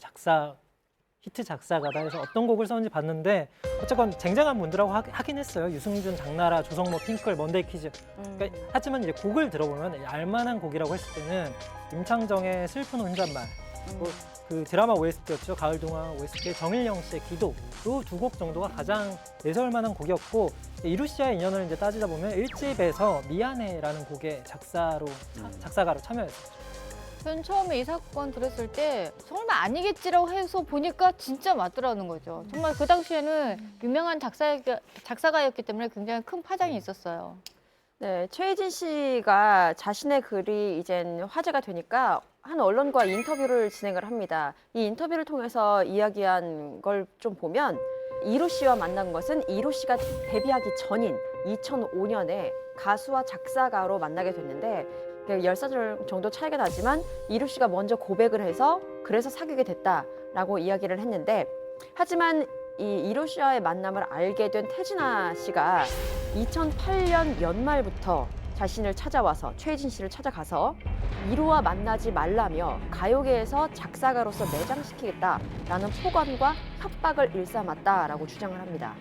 히트 작사가다 해서 어떤 곡을 썼는지 봤는데 어쨌건 쟁쟁한 분들하고 하긴 했어요. 유승준, 장나라, 조성모, 핑클, 먼데이 키즈. 그러니까 하지만 이제 곡을 들어보면 알만한 곡이라고 했을 때는 임창정의 슬픈 혼잣말, 그 드라마 OST였죠. 가을 동화 OST 정일영 씨의 기도 요 두 곡 정도가 가장 내세울 만한 곡이었고 이루 씨와의 인연을 이제 따지다 보면 1집에서 미안해라는 곡의 작사가로 참여했었죠. 전 처음에 이 사건 들었을 때 설마 아니겠지라고 해서 보니까 진짜 맞더라는 거죠. 정말 그 당시에는 유명한 작사가였기 때문에 굉장히 큰 파장이 있었어요. 네, 최희진 씨가 자신의 글이 이젠 화제가 되니까 한 언론과 인터뷰를 진행을 합니다. 이 인터뷰를 통해서 이야기한 걸 좀 보면 이루 씨와 만난 것은 이루 씨가 데뷔하기 전인 2005년에 가수와 작사가로 만나게 됐는데 10살 정도 차이가 나지만 이루 씨가 먼저 고백을 해서 그래서 사귀게 됐다라고 이야기를 했는데 하지만 이 이루 씨와의 만남을 알게 된 태진아 씨가 2008년 연말부터 자신을 찾아와서 최희진 씨를 찾아가서 이루와 만나지 말라며 가요계에서 작사가로서 매장시키겠다라는 폭언과 협박을 일삼았다라고 주장을 합니다.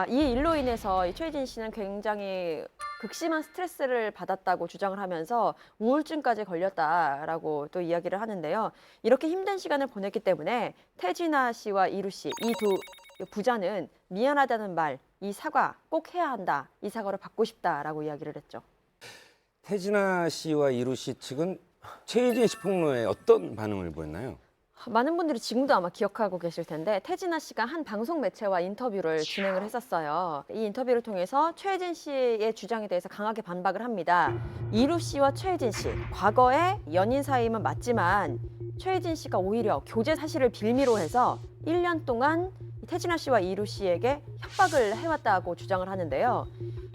이 일로 인해서 이 최희진 씨는 굉장히 극심한 스트레스를 받았다고 주장을 하면서 우울증까지 걸렸다라고 또 이야기를 하는데요. 이렇게 힘든 시간을 보냈기 때문에 태진아 씨와 이루 씨, 이 두 부자는 미안하다는 말, 이 사과 꼭 해야 한다. 이 사과를 받고 싶다라고 이야기를 했죠. 태진아 씨와 이루 씨 측은 최희진 씨 폭로에 어떤 반응을 보였나요? 많은 분들이 지금도 아마 기억하고 계실 텐데 태진아 씨가 한 방송 매체와 인터뷰를 진행을 했었어요. 이 인터뷰를 통해서 최희진 씨의 주장에 대해서 강하게 반박을 합니다. 이루 씨와 최희진 씨, 과거에 연인 사이임은 맞지만 최희진 씨가 오히려 교제 사실을 빌미로 해서 1년 동안 태진아 씨와 이루 씨에게 협박을 해왔다고 주장을 하는데요.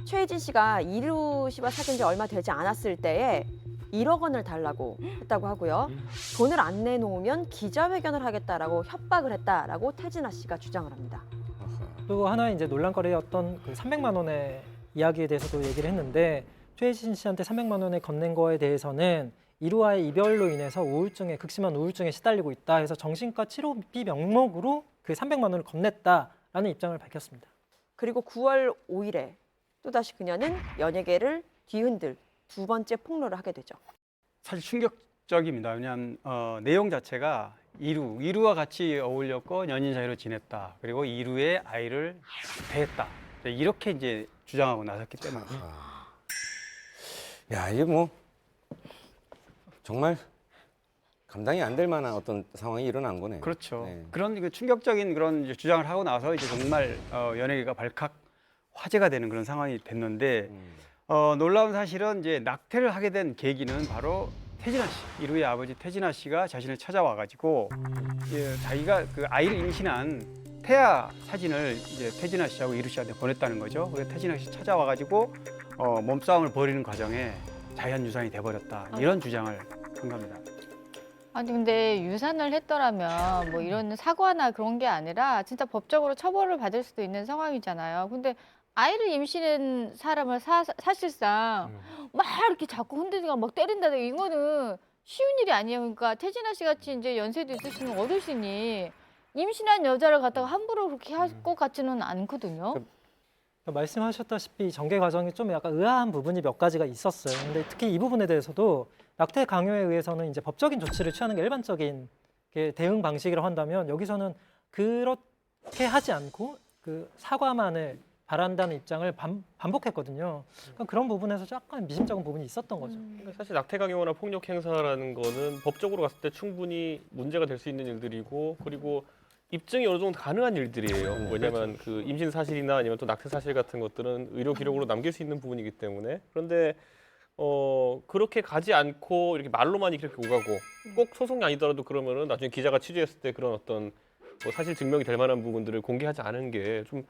최희진 씨가 이루 씨와 사귄 지 얼마 되지 않았을 때에 1억 원을 달라고 했다고 하고요. 돈을 안 내놓으면 기자회견을 하겠다라고 협박을 했다라고 태진아 씨가 주장을 합니다. 또 하나의 이제 논란거리였던 그 300만 원의 이야기에 대해서도 얘기를 했는데 최희진 씨한테 300만 원을 건넨 거에 대해서는 이루와의 이별로 인해서 극심한 우울증에 시달리고 있다 해서 정신과 치료비 명목으로 그 300만 원을 건넸다라는 입장을 밝혔습니다. 그리고 9월 5일에 또다시 그녀는 연예계를 뒤흔들 두 번째 폭로를 하게 되죠. 사실 충격적입니다. 왜냐하면 내용 자체가 이루와 같이 어울렸고 연인 사이로 지냈다. 그리고 이루의 아이를 대했다. 이렇게 이제 주장하고 나섰기 때문에. 야, 이게 뭐 정말 감당이 안 될 만한 어떤 상황이 일어난 거네요. 그렇죠. 네. 그런 충격적인 그런 이제 주장을 하고 나서 이제 정말 연예계가 발칵 화제가 되는 그런 상황이 됐는데 놀라운 사실은 이제 낙태를 하게 된 계기는 바로 태진아 씨, 이루의 아버지 태진아 씨가 자신을 찾아와가지고 자기가 그 아이를 임신한 태아 사진을 이제 태진아 씨하고 이루 씨한테 보냈다는 거죠. 그래서 태진아 씨 찾아와가지고 몸싸움을 벌이는 과정에 자연 유산이 돼버렸다 이런 주장을 한 겁니다. 아니 근데 유산을 했더라면 뭐 이런 사과나 그런 게 아니라 진짜 법적으로 처벌을 받을 수도 있는 상황이잖아요. 근데 아이를 임신한 사람을 사실상 막 이렇게 자꾸 흔들다가 막 때린다든가 이거는 쉬운 일이 아니에요. 그러니까 태진아 씨 같이 이제 연세도 있으시는 어르신이 임신한 여자를 갖다가 함부로 그렇게 할 것 같지는 않거든요. 말씀하셨다시피 전개 과정이 좀 약간 의아한 부분이 몇 가지가 있었어요. 근데 특히 이 부분에 대해서도 낙태 강요에 의해서는 이제 법적인 조치를 취하는 게 일반적인 대응 방식이라고 한다면 여기서는 그렇게 하지 않고 그 사과만을 바란다는 입장을 반복했거든요. 그러니까 그런 부분에서 약간 미심쩍은 부분이 있었던 거죠. 사실 낙태 강요나 폭력 행사라는 거는 법적으로 봤을 때 충분히 문제가 될 수 있는 일들이고 그리고 입증이 어느 정도 가능한 일들이에요. 왜냐하면 그 임신 사실이나 아니면 또 낙태 사실 같은 것들은 의료 기록으로 남길 수 있는 부분이기 때문에. 그런데 그렇게 가지 않고 이렇게 말로만 이렇게 오가고 꼭 소송이 아니더라도 그러면은 나중에 기자가 취재했을 때 그런 어떤 뭐 사실 증명이 될 만한 부분들을 공개하지 않은 게 좀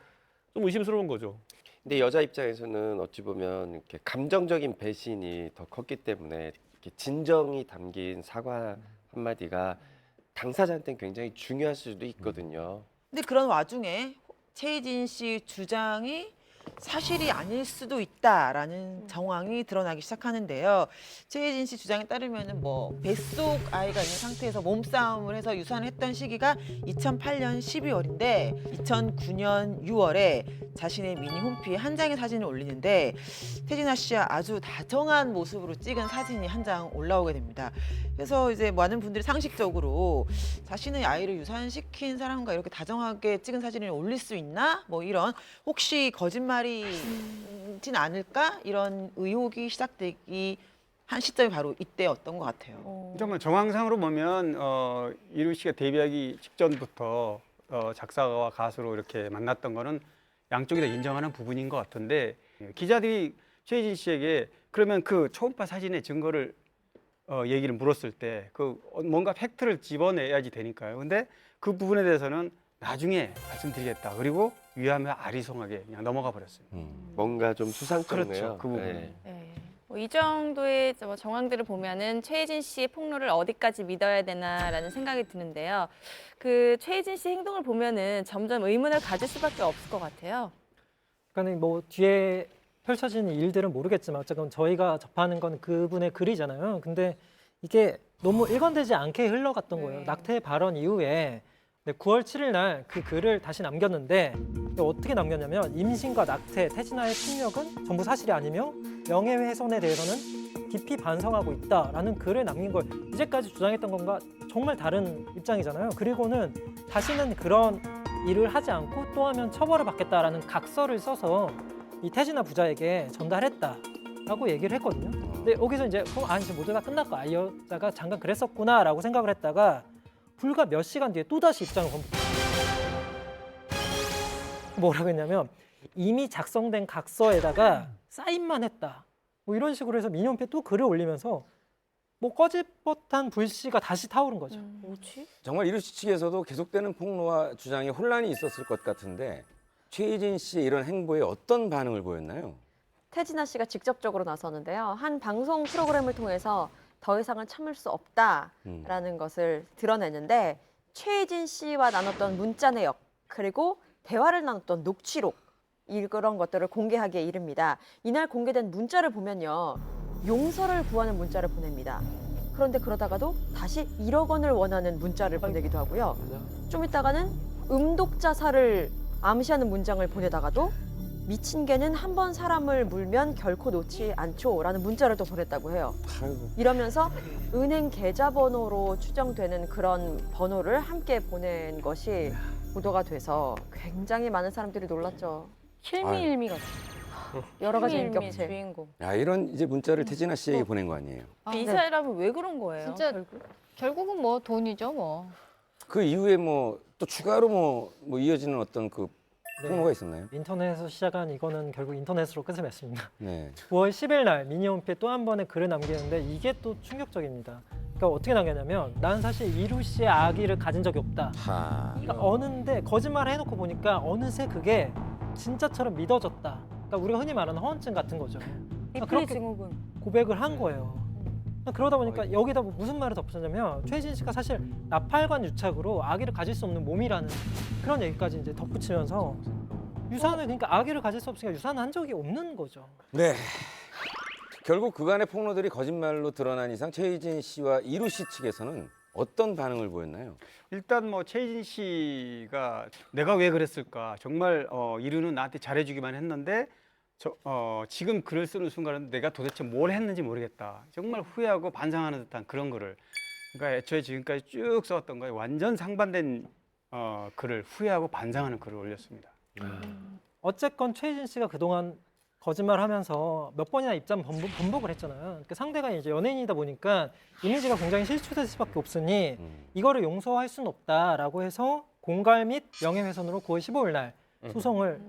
의심스러운 거죠. 근데 여자 입장에서는 어찌 보면 이렇게 감정적인 배신이 더 컸기 때문에 이렇게 진정이 담긴 사과 한마디가 당사자한테는 굉장히 중요할 수도 있거든요. 근데 그런 와중에 최희진 씨 주장이 사실이 아닐 수도 있다라는 정황이 드러나기 시작하는데요. 최혜진 씨 주장에 따르면은 뭐 뱃속 아이가 있는 상태에서 몸싸움을 해서 유산을 했던 시기가 2008년 12월인데 2009년 6월에 자신의 미니 홈피에 한 장의 사진을 올리는데 태진아 씨와 아주 다정한 모습으로 찍은 사진이 한 장 올라오게 됩니다. 그래서 이제 많은 분들이 상식적으로 자신의 아이를 유산시킨 사람과 이렇게 다정하게 찍은 사진을 올릴 수 있나? 뭐 이런 혹시 거짓말이진 않을까? 이런 의혹이 시작되기 한 시점이 바로 이때였던 것 같아요. 정말 정황상으로 보면 이루 씨가 데뷔하기 직전부터 작사가와 가수로 이렇게 만났던 거는 양쪽이 다 인정하는 부분인 것 같은데 기자들이 최희진 씨에게 그러면 그 초음파 사진의 증거를 얘기를 물었을 때 그 뭔가 팩트를 집어내야지 되니까요. 근데 그 부분에 대해서는 나중에 말씀드리겠다. 그리고 위하며 아리송하게 그냥 넘어가 버렸어요. 뭔가 좀 수상쩍네요. 그렇죠. 그 부분. 네. 뭐 이 정도의 정황들을 보면은 최혜진 씨의 폭로를 어디까지 믿어야 되나라는 생각이 드는데요. 그 최혜진 씨 행동을 보면은 점점 의문을 가질 수밖에 없을 것 같아요. 그러니까 뭐 뒤에 펼쳐지는 일들은 모르겠지만 어쨌든 저희가 접하는 건 그분의 글이잖아요. 근데 이게 너무 일관되지 않게 흘러갔던 거예요. 낙태 발언 이후에 9월 7일 날 그 글을 다시 남겼는데 어떻게 남겼냐면 임신과 낙태, 태진아의 폭력은 전부 사실이 아니며 명예훼손에 대해서는 깊이 반성하고 있다라는 글을 남긴 걸 이제까지 주장했던 건가 정말 다른 입장이잖아요. 그리고는 다시는 그런 일을 하지 않고 또 하면 처벌을 받겠다라는 각서를 써서 이 태진아 부자에게 전달했다라고 얘기를 했거든요. 근데 여기서 이제 이제 모두 다 끝났고 이 여자가 잠깐 그랬었구나라고 생각을 했다가 불과 몇 시간 뒤에 또다시 입장을 번복했어요. 뭐라고 했냐면 이미 작성된 각서에다가 사인만 했다. 뭐 이런 식으로 해서 민영표에 또 글을 올리면서 뭐 꺼집었던 불씨가 다시 타오른 거죠. 뭐지? 정말 이루 씨 측에서도 계속되는 폭로와 주장에 혼란이 있었을 것 같은데 최희진 씨의 이런 행보에 어떤 반응을 보였나요? 태진아 씨가 직접적으로 나섰는데요. 한 방송 프로그램을 통해서 더 이상은 참을 수 없다라는 것을 드러냈는데 최희진 씨와 나눴던 문자 내역 그리고 대화를 나눴던 녹취록 이런 것들을 공개하기에 이릅니다. 이날 공개된 문자를 보면요. 용서를 구하는 문자를 보냅니다. 그런데 그러다가도 다시 1억 원을 원하는 문자를 보내기도 하고요. 좀 있다가는 음독자살을 암시하는 문장을 보내다가도 미친 개는 한 번 사람을 물면 결코 놓지 않죠라는 문자를 또 보냈다고 해요. 이러면서 은행 계좌번호로 추정되는 그런 번호를 함께 보낸 것이 보도가 돼서 굉장히 많은 사람들이 놀랐죠. 킬미일미 같아. 여러 가지 킬미일미의 인격체. 주인공. 야, 이런 이제 문자를 태진아 씨에게 보낸 거 아니에요? 이 사람은 왜 그런 거예요? 진짜 결국은 뭐 돈이죠 뭐. 그 이후에 뭐 또 추가로 뭐 이어지는 어떤 그 폭로가 있었나요? 인터넷에서 시작한 이거는 결국 인터넷으로 끝을 맺습니다. 네. 9월 10일 날 미니홈피에 또 한 번의 글을 남기는데 이게 또 충격적입니다. 그러니까 어떻게 남겼냐면 난 사실 이루 씨의 아기를 가진 적이 없다. 그러니까 어느데 거짓말을 해놓고 보니까 어느새 그게 진짜처럼 믿어졌다. 그러니까 우리가 흔히 말하는 허언증 같은 거죠. 그러니까 그렇게 증후군. 고백을 한 거예요. 그러다 보니까 여기다 뭐 무슨 말을 덧붙였냐면 최희진 씨가 사실 나팔관 유착으로 아기를 가질 수 없는 몸이라는 그런 얘기까지 이제 덧붙이면서 유산을 그러니까 아기를 가질 수 없으니까 유산을 한 적이 없는 거죠. 네. 결국 그간의 폭로들이 거짓말로 드러난 이상 최희진 씨와 이루 씨 측에서는 어떤 반응을 보였나요? 일단 뭐 최희진 씨가 내가 왜 그랬을까 정말 이루는 나한테 잘해주기만 했는데 지금 글을 쓰는 순간은 내가 도대체 뭘 했는지 모르겠다. 정말 후회하고 반성하는 듯한 그런 글을 그러니까 애초에 지금까지 쭉 써왔던 거에 완전 상반된 글을 후회하고 반성하는 글을 올렸습니다. 어쨌건 최희진 씨가 그동안 거짓말하면서 몇 번이나 입장 번복을 했잖아요. 그 상대가 이제 연예인이다 보니까 이미지가 굉장히 실추될 수밖에 없으니 이거를 용서할 수는 없다라고 해서 공갈 및 명예훼손으로 9월 15일 날 소송을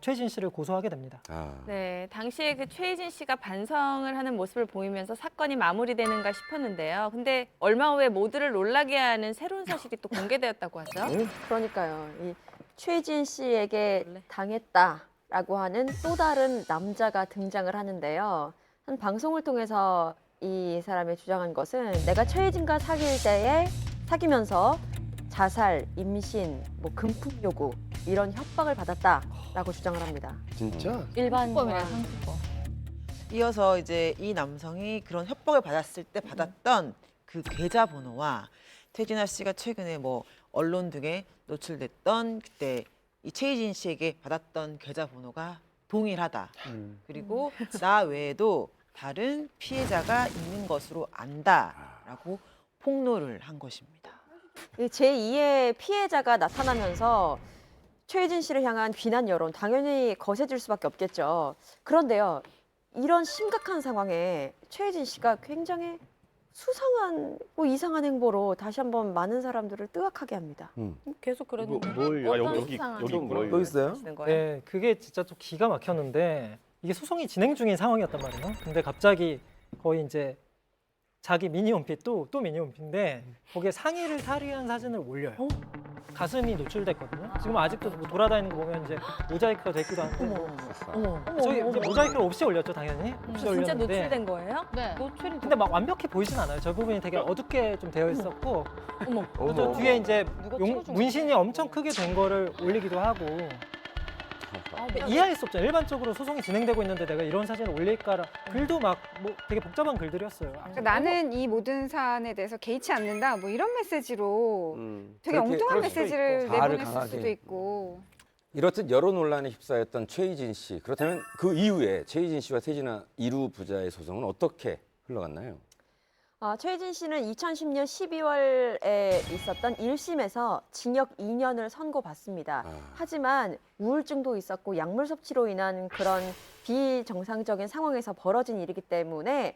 최진 씨를 고소하게 됩니다. 네, 당시에 그 최희진 씨가 반성을 하는 모습을 보이면서 사건이 마무리되는가 싶었는데요. 근데 얼마 후에 모두를 놀라게 하는 새로운 사실이 또 공개되었다고 하죠. 그러니까요. 이 최진 씨에게 당했다라고 하는 또 다른 남자가 등장을 하는데요. 한 방송을 통해서 이 사람이 주장한 것은 내가 최혜진과 사귀면서 자살, 임신, 금품 요구 이런 협박을 받았다라고 주장을 합니다. 진짜? 일반범이네, 상습범. 이어서 이제 이 남성이 그런 협박을 받았을 때 받았던 그 계좌번호와 태진아 씨가 최근에 언론 등에 노출됐던 그때 이 최희진 씨에게 받았던 계좌번호가 동일하다. 그리고 나 외에도 다른 피해자가 있는 것으로 안다라고 폭로를 한 것입니다. 제2의 피해자가 나타나면서 최희진 씨를 향한 비난 여론 당연히 거세질 수밖에 없겠죠. 그런데요, 이런 심각한 상황에 최희진 씨가 굉장히 수상한 이상한 행보로 다시 한번 많은 사람들을 뜨악하게 합니다. 계속 그랬는데 여기 있구나. 또 있어요? 네, 그게 진짜 좀 기가 막혔는데 이게 소송이 진행 중인 상황이었단 말이에요. 근데 갑자기 거의 이제 자기 미니홈피 또 미니홈피인데 거기에 상의를 탈의한 사진을 올려요. 가슴이 노출됐거든요. 지금 아직도 돌아다니는 거 보면 이제 모자이크가 되기도 하는데 저희 이제 모자이크를 없이 올렸죠, 당연히. 없이 진짜 올렸는데 노출된 거예요? 네. 노출이 근데 막 완벽히 보이진 않아요. 저 부분이 되게 어둡게 좀 되어 있었고 어머. 또 뒤에 이제 문신이 엄청 크게 된 거를 올리기도 하고 이해할 수 없잖아요. 일반적으로 소송이 진행되고 있는데 내가 이런 사진을 올릴까라 글도 막 되게 복잡한 글들이었어요. 그러니까 나는 이 모든 사안에 대해서 개의치 않는다 이런 메시지로 되게 엉뚱한 메시지를 내보냈을 수도 있고. 이렇듯 여러 논란에 휩싸였던 최희진 씨. 그렇다면 그 이후에 최희진 씨와 태진아 이루 부자의 소송은 어떻게 흘러갔나요? 최희진 씨는 2010년 12월에 있었던 1심에서 징역 2년을 선고받습니다. 하지만 우울증도 있었고 약물 섭취로 인한 그런 비정상적인 상황에서 벌어진 일이기 때문에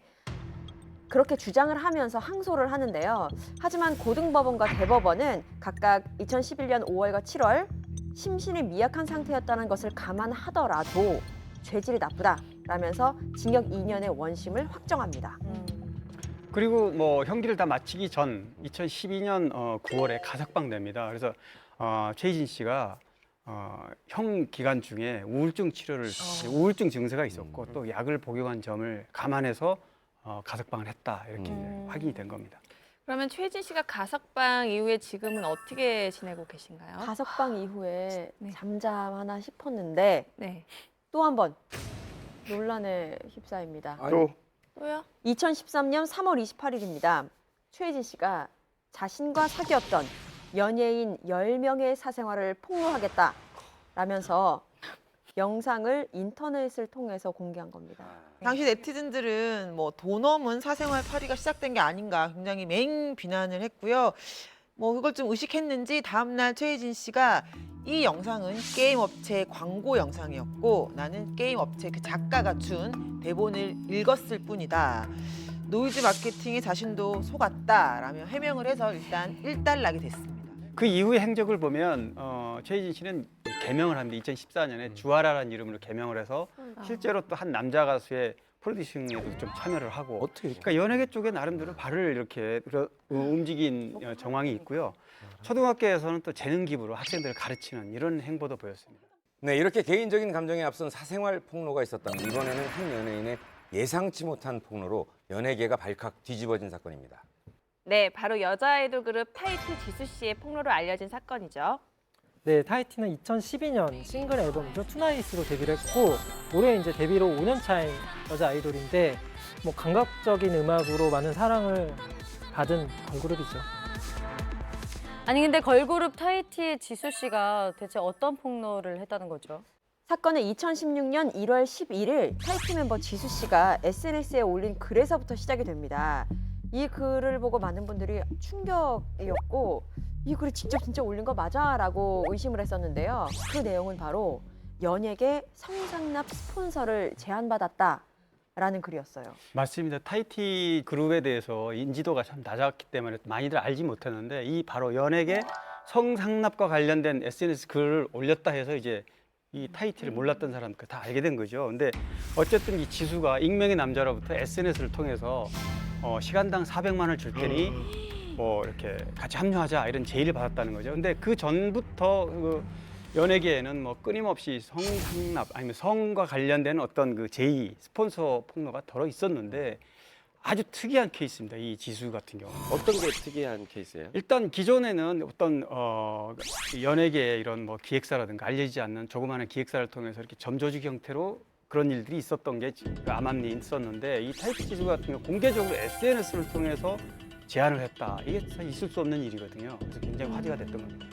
그렇게 주장을 하면서 항소를 하는데요. 하지만 고등법원과 대법원은 각각 2011년 5월과 7월 심신이 미약한 상태였다는 것을 감안하더라도 죄질이 나쁘다라면서 징역 2년의 원심을 확정합니다. 그리고 형기를 다 마치기 전 2012년 9월에 가석방됩니다. 그래서 최희진 씨가 형 기간 중에 우울증 치료를 우울증 증세가 있었고 또 약을 복용한 점을 감안해서 가석방을 했다 이렇게 이제 확인이 된 겁니다. 그러면 최희진 씨가 가석방 이후에 지금은 어떻게 지내고 계신가요? 가석방 이후에 잠잠하나 싶었는데 또 한 번 논란에 휩싸입니다. 또요? 2013년 3월 28일입니다. 최희진 씨가 자신과 사귀었던 연예인 10명의 사생활을 폭로하겠다라면서 영상을 인터넷을 통해서 공개한 겁니다. 당시 네티즌들은 돈 없는 사생활 파리가 시작된 게 아닌가 굉장히 맹 비난을 했고요. 그걸 좀 의식했는지 다음날 최희진 씨가 이 영상은 게임 업체 광고 영상이었고 나는 게임 업체 그 작가가 준 대본을 읽었을 뿐이다. 노이즈 마케팅에 자신도 속았다라며 해명을 해서 일단 일단락이 됐습니다. 그 이후의 행적을 보면 최희진 씨는 개명을 합니다. 2014년에 주아라라는 이름으로 개명을 해서 실제로 또 한 남자 가수의 프로듀싱에도 좀 참여를 하고 그러니까 연예계 쪽에 나름대로 발을 이렇게 움직인 정황이 있고요. 초등학교에서는 또 재능 기부로 학생들을 가르치는 이런 행보도 보였습니다. 네, 이렇게 개인적인 감정에 앞선 사생활 폭로가 있었다면 이번에는 한 연예인의 예상치 못한 폭로로 연예계가 발칵 뒤집어진 사건입니다. 네, 바로 여자 아이돌 그룹 타이틀 지수 씨의 폭로로 알려진 사건이죠. 네, 타이티는 2012년 싱글 앨범이죠. 투나잇으로 데뷔를 했고 올해 이제 데뷔로 5년 차인 여자 아이돌인데 감각적인 음악으로 많은 사랑을 받은 걸그룹이죠. 아니 근데 걸그룹 타이티의 지수 씨가 대체 어떤 폭로를 했다는 거죠? 사건은 2016년 1월 11일 타이티 멤버 지수 씨가 SNS에 올린 글에서부터 시작이 됩니다. 이 글을 보고 많은 분들이 충격이었고 이 글을 직접 진짜 올린 거 맞아? 라고 의심을 했었는데요. 그 내용은 바로 연예계 성상납 스폰서를 제안받았다라는 글이었어요. 맞습니다. 타이티 그룹에 대해서 인지도가 참 낮았기 때문에 많이들 알지 못했는데 이 바로 연예계 성상납과 관련된 SNS 글을 올렸다 해서 이제 이 타이틀을 몰랐던 사람 다 알게 된 거죠. 근데 어쨌든 이 지수가 익명의 남자로부터 SNS를 통해서 시간당 400만 원을 줄 테니 뭐 이렇게 같이 합류하자 이런 제의를 받았다는 거죠. 근데 그 전부터 그 연예계에는 뭐 끊임없이 성상납 아니면 성과 관련된 어떤 그 제의, 스폰서 폭로가 덜어 있었는데 아주 특이한 케이스입니다. 이 지수 같은 경우. 어떤 게 특이한 케이스예요? 일단 기존에는 어떤 연예계의 이런 뭐 기획사라든가 알려지지 않는 조그마한 기획사를 통해서 이렇게 점조직 형태로 그런 일들이 있었던 게 암암리에 있었는데 이 타이틀 지수 같은 경우 공개적으로 SNS를 통해서 제안을 했다. 이게 사실 있을 수 없는 일이거든요. 그래서 굉장히 화제가 됐던 겁니다.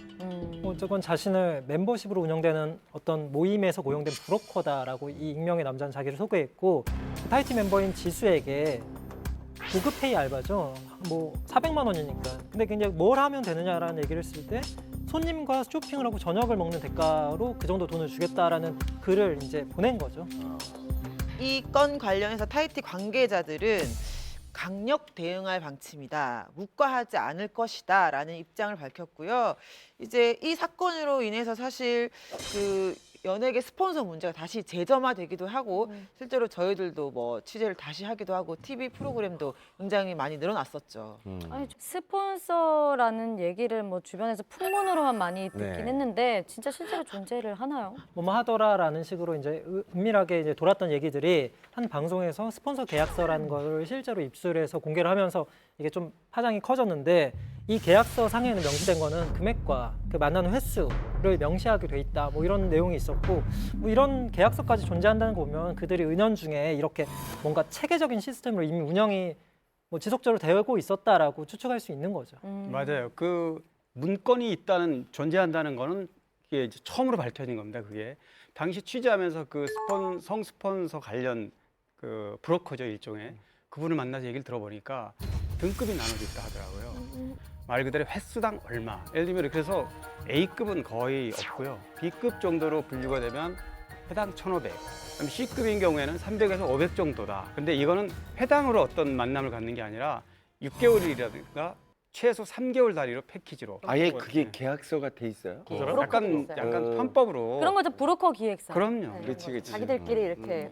어쨌건 자신을 멤버십으로 운영되는 어떤 모임에서 고용된 브로커다라고 이 익명의 남자는 자기를 소개했고 타이틀 멤버인 지수에게 고급 페이 알바죠. 뭐 400만 원이니까. 근데 굉장히 뭘 하면 되느냐라는 얘기를 했을 때 손님과 쇼핑을 하고 저녁을 먹는 대가로 그 정도 돈을 주겠다라는 글을 이제 보낸 거죠. 이 건 관련해서 타이티 관계자들은 강력 대응할 방침이다, 묵과하지 않을 것이다라는 입장을 밝혔고요. 이제 이 사건으로 인해서 사실 그 연예계 스폰서 문제가 다시 재점화되기도 하고 실제로 저희들도 뭐 취재를 다시 하기도 하고 TV 프로그램도 굉장히 많이 늘어났었죠. 아니, 스폰서라는 얘기를 뭐 주변에서 풍문으로만 많이 듣긴 네. 했는데 진짜 실제로 존재를 하나요? 뭐뭐 하더라라는 식으로 이제 은밀하게 이제 돌았던 얘기들이 한 방송에서 스폰서 계약서라는 거를 실제로 입수해서 공개를 하면서 이게 좀 파장이 커졌는데 이 계약서 상에는 명시된 거는 금액과 그 만나는 횟수를 명시하게 돼 있다. 뭐 이런 내용이 있었고 뭐 이런 계약서까지 존재한다는 거 보면 그들이 은연중에 이렇게 뭔가 체계적인 시스템으로 이미 운영이 뭐 지속적으로 되고 있었다라고 추측할 수 있는 거죠. 맞아요. 그 문건이 존재한다는 거는 이게 이제 처음으로 밝혀진 겁니다. 그게 당시 취재하면서 그 성스폰서 관련 그 브로커죠 일종의 그분을 만나서 얘기를 들어보니까 등급이 나눠져 있다 하더라고요. 말 그대로 횟수당 얼마. 예를 들면 그래서 A급은 거의 없고요. B급 정도로 분류가 되면 회당 1,500. 그럼 C급인 경우에는 300에서 500 정도다. 근데 이거는 회당으로 어떤 만남을 갖는 게 아니라 6개월이라든가 최소 3개월 단위로 패키지로. 아예 그게 계약서가 돼 있어요? 약간 편법으로. 그런 거죠, 브로커 기획사. 그럼요. 그렇지. 자기들끼리 이렇게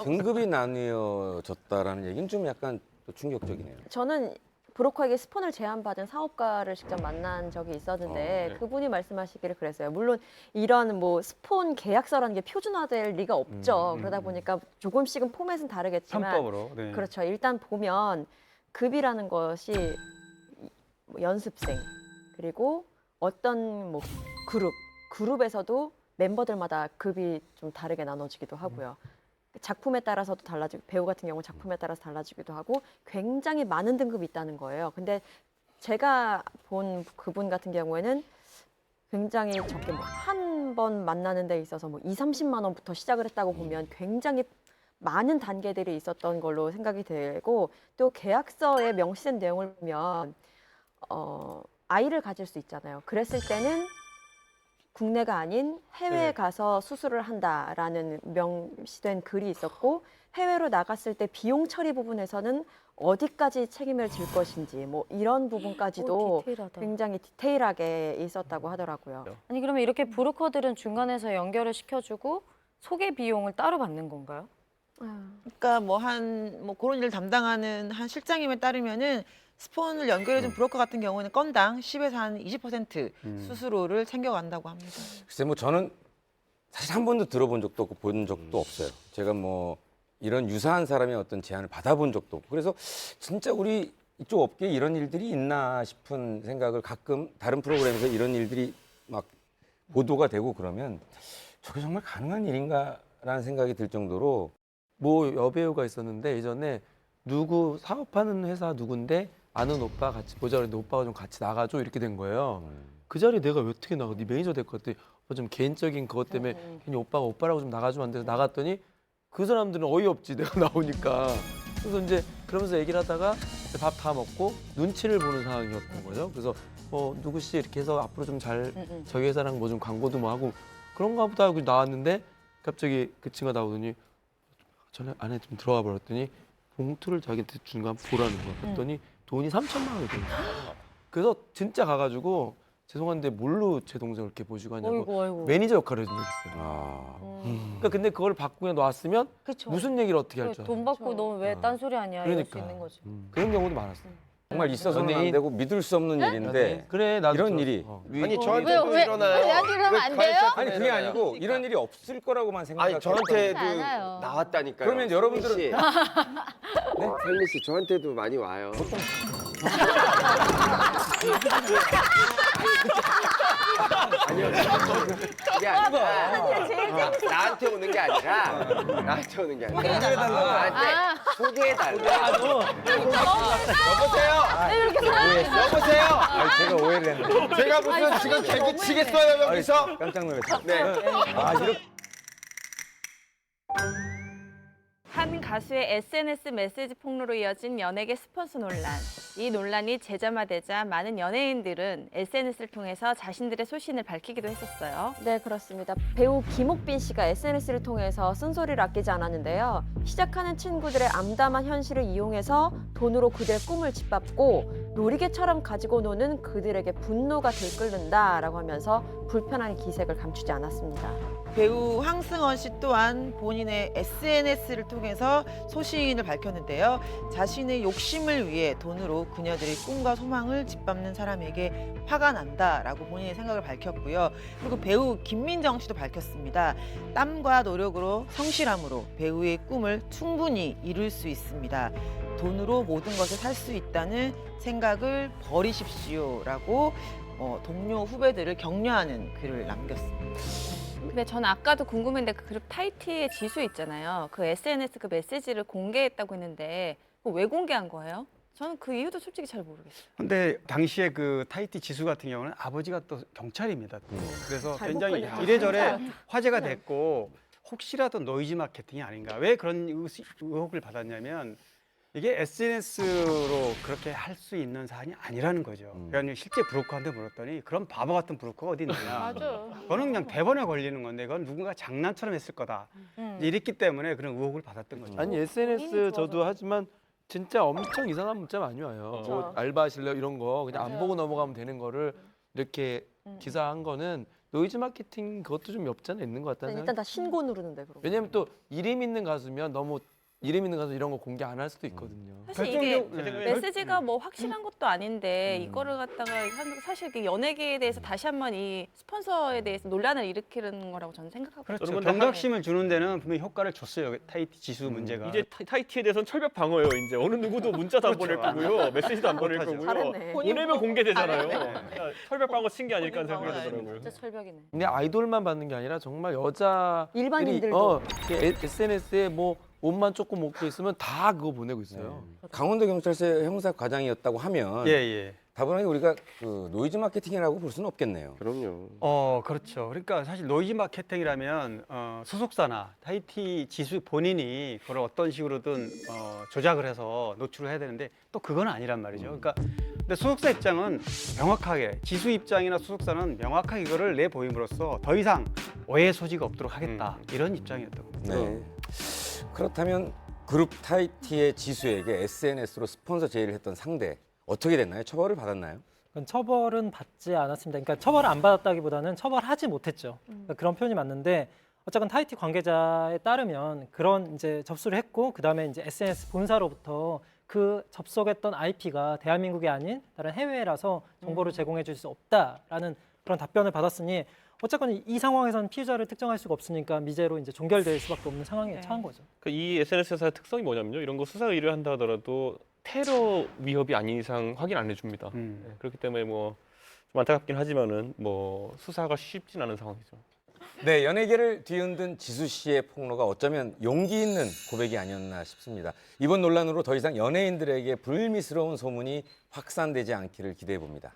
등급이 나뉘어졌다라는 얘기는 좀 약간 또 충격적이네요. 저는 브로커에게 스폰을 제안받은 사업가를 직접 만난 적이 있었는데 네. 그분이 말씀하시기를 그랬어요. 물론 이런 뭐 스폰 계약서라는 게 표준화될 리가 없죠. 그러다 보니까 조금씩은 포맷은 다르겠지만 편법으로. 네. 그렇죠. 일단 보면 급이라는 것이 뭐 연습생 그리고 어떤 뭐 그룹에서도 멤버들마다 급이 좀 다르게 나눠지기도 하고요. 작품에 따라서도 달라지고 배우 같은 경우 작품에 따라서 달라지기도 하고 굉장히 많은 등급이 있다는 거예요. 근데 제가 본 그분 같은 경우에는 굉장히 적게 뭐 한 번 만나는 데 있어서 뭐 2~30만 원부터 시작을 했다고 보면 굉장히 많은 단계들이 있었던 걸로 생각이 되고 또 계약서에 명시된 내용을 보면 아이를 가질 수 있잖아요. 그랬을 때는 국내가 아닌 해외에 가서 수술을 한다라는 명시된 글이 있었고 해외로 나갔을 때 비용 처리 부분에서는 어디까지 책임을 질 것인지 뭐 이런 부분까지도 디테일하다. 굉장히 디테일하게 있었다고 하더라고요. 아니 그러면 이렇게 브로커들은 중간에서 연결을 시켜주고 소개 비용을 따로 받는 건가요? 그러니까 뭐 그런 일을 담당하는 한 실장님에 따르면은 스폰을 연결해준 브로커 같은 경우는 건당 10에서 한 20% 수수료를 챙겨간다고 합니다. 글쎄 뭐 저는 사실 한 번도 들어본 적도 없고 본 적도 없어요. 제가 뭐 이런 유사한 사람의 어떤 제안을 받아본 적도 없고 그래서 진짜 우리 이쪽 업계에 이런 일들이 있나 싶은 생각을 가끔 다른 프로그램에서 이런 일들이 막 보도가 되고 그러면 저게 정말 가능한 일인가라는 생각이 들 정도로 뭐 여배우가 있었는데 예전에 누구 사업하는 회사 누군데 아는 오빠 같이 보자 그랬는데 오빠가 좀 같이 나가줘 이렇게 된 거예요. 그 자리에 내가 왜 어떻게 나가? 네 매니저 될 것 같아. 좀 개인적인 그것 때문에 괜히 오빠가 오빠라고 좀 나가주면 안 돼서 나갔더니 그 사람들은 어이없지 내가 나오니까. 그래서 이제 그러면서 얘기를 하다가 밥 다 먹고 눈치를 보는 상황이었던 거죠. 그래서 누구 씨 이렇게 해서 앞으로 좀 잘 저희 회사랑 뭐 좀 광고도 뭐 하고 그런가 보다 하고 나왔는데 갑자기 그 친구가 나오더니 전에 안에 좀 들어가 버렸더니 봉투를 자기한테 준 거 보라는 거야. 그랬더니 돈이 3,000만 원이 된 거야. 그래서 진짜 가가지고 죄송한데 뭘로 제 동생을 이렇게 보시고 하냐고 어이구. 매니저 역할을 해준 적이 있어요. 그러니까 근데 그걸 받고 그냥 놨으면 그쵸. 무슨 얘기를 어떻게 할 줄 알아요. 돈 받고 너 왜 딴소리 하냐 이럴 수 그러니까. 있는 거죠. 그런 경우도 많았어요. 정말 있어서는 안 되고 믿을 수 없는 일인데 그래 나도 이런 저- 일이 아니 저한테도 일어나요. 나한테 이러면 안 돼요? 아니 그게 아니고 이런 일이 없을 거라고만 생각해요. 아니 저한테도 그렇지 않아요. 나왔다니까요. 그러면 여러분들은 네? 설미 씨 저한테도 많이 와요. 아니요. 그게 아니라 나한테 오는 게 아니라 나한테 오는 게 아니라 나한테 소개해달라. 여보세요. 제가 오해를 했는데. 제가 무슨 지금 개그 치겠어요 여기서? 깜짝 놀랐어요. 네. 아 이렇게 한 가수의 SNS 메시지 폭로로 이어진 연예계 스폰서 논란. 이 논란이 재점화되자 많은 연예인들은 SNS를 통해서 자신들의 소신을 밝히기도 했었어요. 네, 그렇습니다. 배우 김옥빈 씨가 SNS를 통해서 쓴소리를 아끼지 않았는데요. 시작하는 친구들의 암담한 현실을 이용해서 돈으로 그들의 꿈을 짓밟고 놀이개처럼 가지고 노는 그들에게 분노가 들끓는다라고 하면서 불편한 기색을 감추지 않았습니다. 배우 황승원 씨 또한 본인의 SNS를 통해서 소신을 밝혔는데요. 자신의 욕심을 위해 돈으로 그녀들의 꿈과 소망을 짓밟는 사람에게 화가 난다라고 본인의 생각을 밝혔고요. 그리고 배우 김민정 씨도 밝혔습니다. 땀과 노력으로 성실함으로 배우의 꿈을 충분히 이룰 수 있습니다. 돈으로 모든 것을 살 수 있다는 생각을 버리십시오라고 동료 후배들을 격려하는 글을 남겼습니다. 근데 저는 아까도 궁금했는데 그 그룹 타이티의 지수 있잖아요. 그 SNS 그 메시지를 공개했다고 했는데 그거 왜 공개한 거예요? 저는 그 이유도 솔직히 잘 모르겠어요. 근데 당시에 그 타이티 지수 같은 경우는 아버지가 또 경찰입니다. 그래서 잘못 굉장히 걸렸죠. 이래저래 진짜. 화제가 됐고 혹시라도 노이즈 마케팅이 아닌가. 왜 그런 의혹을 받았냐면 이게 SNS로 그렇게 할 수 있는 사안이 아니라는 거죠. 그러니까 실제 브로커한테 물었더니 그런 바보 같은 브로커가 어디 있느냐. 맞아. 그거는 그냥 대본에 걸리는 건데 그건 누군가 장난처럼 했을 거다. 이랬기 때문에 그런 의혹을 받았던 거죠. 아니 SNS 저도 하지만 진짜 엄청 이상한 문자 많이 와요. 뭐 알바하실래요 이런 거 그냥 안 보고 넘어가면 되는 거를 이렇게 기사한 거는 노이즈 마케팅 그것도 좀 없지 않아 있는 것 같다는 일단 다 신고 누르는데 그럼. 왜냐면 또 이름 있는 가수면 너무 이름 있는 가수 이런 거 공개 안 할 수도 있거든요. 사실 이게 메시지가 뭐 확실한 것도 아닌데 이거를 갖다가 사실 이게 연예계에 대해서 다시 한번 이 스폰서에 대해서 논란을 일으키는 거라고 저는 생각하고 그렇죠. 여러분, 경각심을 주는 데는 분명히 효과를 줬어요. 타이티 지수 문제가. 이제 타이티에 대해서는 철벽 방어예요. 이제 어느 누구도 문자도 안 보낼 거고요, 메시지도 안 보낼 거고요. 잘했네. 보내면 공개되잖아요. 그러니까 철벽 방어 친 게 아닐까 하는 생각이 들더라고요. 진짜 철벽이네. 근데 아이돌만 받는 게 아니라 정말 여자 일반인들도. SNS에 뭐 옷만 조금 먹고 있으면 다 그거 보내고 있어요. 강원도 경찰서 형사 과장이었다고 하면 예. 다분하게 우리가 그 노이즈 마케팅이라고 볼 수는 없겠네요. 그럼요. 그렇죠. 그러니까 사실 노이즈 마케팅이라면 소속사나 타이티 지수 본인이 그걸 어떤 식으로든 조작을 해서 노출을 해야 되는데 또 그건 아니란 말이죠. 그러니까 근데 소속사 입장은 명확하게 지수 입장이나 소속사는 명확하게 이거를 내보임으로써 더 이상 오해 소지가 없도록 하겠다 이런 입장이었던 겁니다. 네. 그렇다면 그룹 타이티의 지수에게 SNS로 스폰서 제의를 했던 상대 어떻게 됐나요? 처벌을 받았나요? 그건 처벌은 받지 않았습니다. 그러니까 처벌을 안 받았다기보다는 처벌하지 못했죠. 그러니까 그런 표현이 맞는데 어쨌건 타이티 관계자에 따르면 그런 이제 접수를 했고 그다음에 이제 SNS 본사로부터 그 접속했던 IP가 대한민국이 아닌 다른 해외라서 정보를 제공해 줄 수 없다라는 그런 답변을 받았으니 어쨌건 이 상황에서는 피의자를 특정할 수가 없으니까 미제로 이제 종결될 수밖에 없는 상황에 처한 거죠. 이 SNS 회사의 특성이 뭐냐면요. 이런 거 수사 의뢰를 한다 하더라도 테러 위협이 아닌 이상 확인 안 해줍니다. 그렇기 때문에 뭐 좀 안타깝긴 하지만은 뭐 수사가 쉽진 않은 상황이죠. 네, 연예계를 뒤흔든 지수 씨의 폭로가 어쩌면 용기 있는 고백이 아니었나 싶습니다. 이번 논란으로 더 이상 연예인들에게 불미스러운 소문이 확산되지 않기를 기대해 봅니다.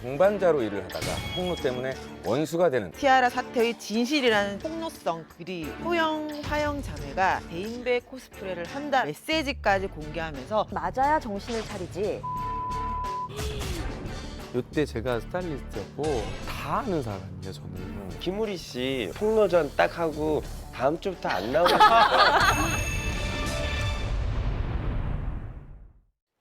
동반자로 일을 하다가 폭로 때문에 원수가 되는 티아라 사태의 진실이라는 폭로성 글이 호영, 화영 자매가 대인배 코스프레를 한다 메시지까지 공개하면서 맞아야 정신을 차리지. 이때 제가 스타일리스트였고 다 아는 사람이에요 저는. 김우리 씨 폭로전 딱 하고 다음 주부터 안 나오니까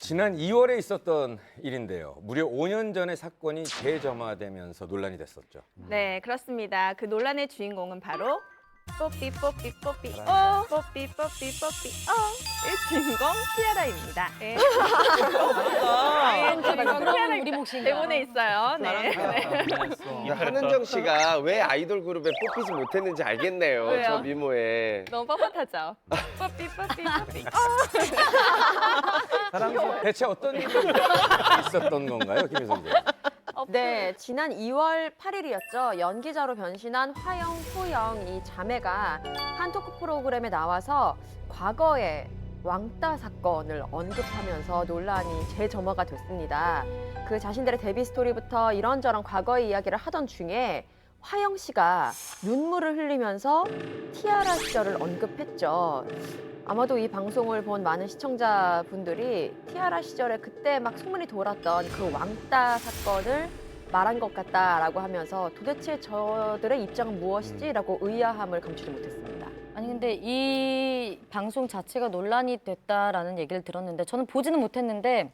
지난 2월에 있었던 일인데요. 무려 5년 전에 사건이 재점화되면서 논란이 됐었죠. 네, 그렇습니다. 그 논란의 주인공은 바로 뽀삐 뽀삐 뽀삐 뽀삐 뽀삐 뽀삐 의 주인공 티아라입니다. 네. 그럼 우리 몫인가? 대본에 있어요. 네. 한은정 씨가 왜 아이돌 그룹에 뽑히지 못했는지 알겠네요. 왜요? 저 미모에. 너무 뻣뻣하죠. 뽀삐 뽀삐 뽀삐. 대체 어떤 일이 있었던 건가요, 김혜선 씨? 네, 지난 2월 8일이었죠. 연기자로 변신한 화영, 효영 이 자매가 한 토크 프로그램에 나와서 과거의 왕따 사건을 언급하면서 논란이 재점화가 됐습니다. 그 자신들의 데뷔 스토리부터 이런저런 과거의 이야기를 하던 중에 화영 씨가 눈물을 흘리면서 티아라 시절을 언급했죠. 아마도 이 방송을 본 많은 시청자분들이 티아라 시절에 그때 막 소문이 돌았던 그 왕따 사건을 말한 것 같다라고 하면서 도대체 저들의 입장은 무엇이지라고 의아함을 감추지 못했습니다. 아니 근데 이 방송 자체가 논란이 됐다라는 얘기를 들었는데 저는 보지는 못했는데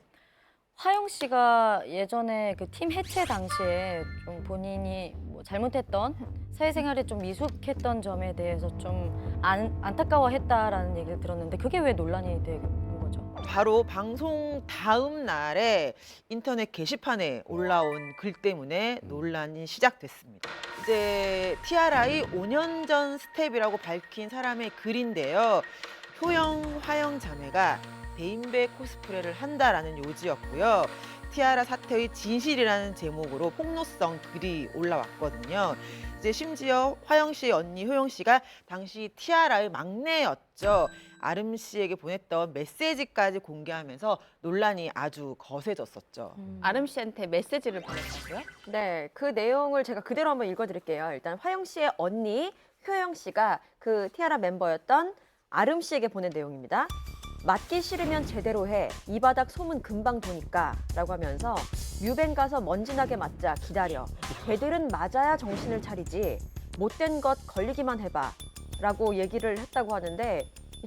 화영 씨가 예전에 그 팀 해체 당시에 좀 본인이 뭐 잘못했던 사회생활에 좀 미숙했던 점에 대해서 좀 안타까워했다라는 얘기를 들었는데 그게 왜 논란이 된 거죠? 바로 방송 다음 날에 인터넷 게시판에 올라온 글 때문에 논란이 시작됐습니다. 이제 티아라의 5년 전 스텝이라고 밝힌 사람의 글인데요. 효영, 화영 자매가 베인베 코스프레를 한다라는 요지였고요. 티아라 사태의 진실이라는 제목으로 폭로성 글이 올라왔거든요. 이제 심지어 화영 씨의 언니 효영 씨가 당시 티아라의 막내였죠. 아름 씨에게 보냈던 메시지까지 공개하면서 논란이 아주 거세졌었죠. 아름 씨한테 메시지를 보냈다고요? 네, 그 내용을 제가 그대로 한번 읽어드릴게요. 일단 화영 씨의 언니 효영 씨가 그 티아라 멤버였던 아름 씨에게 보낸 내용입니다. 맞기 싫으면 제대로 해. 이 바닥 소문 금방 도니까 라고 하면서 뮤뱅 가서 먼지나게 맞자 기다려. 걔들은 맞아야 정신을 차리지. 못된 것 걸리기만 해봐 라고 얘기를 했다고 하는데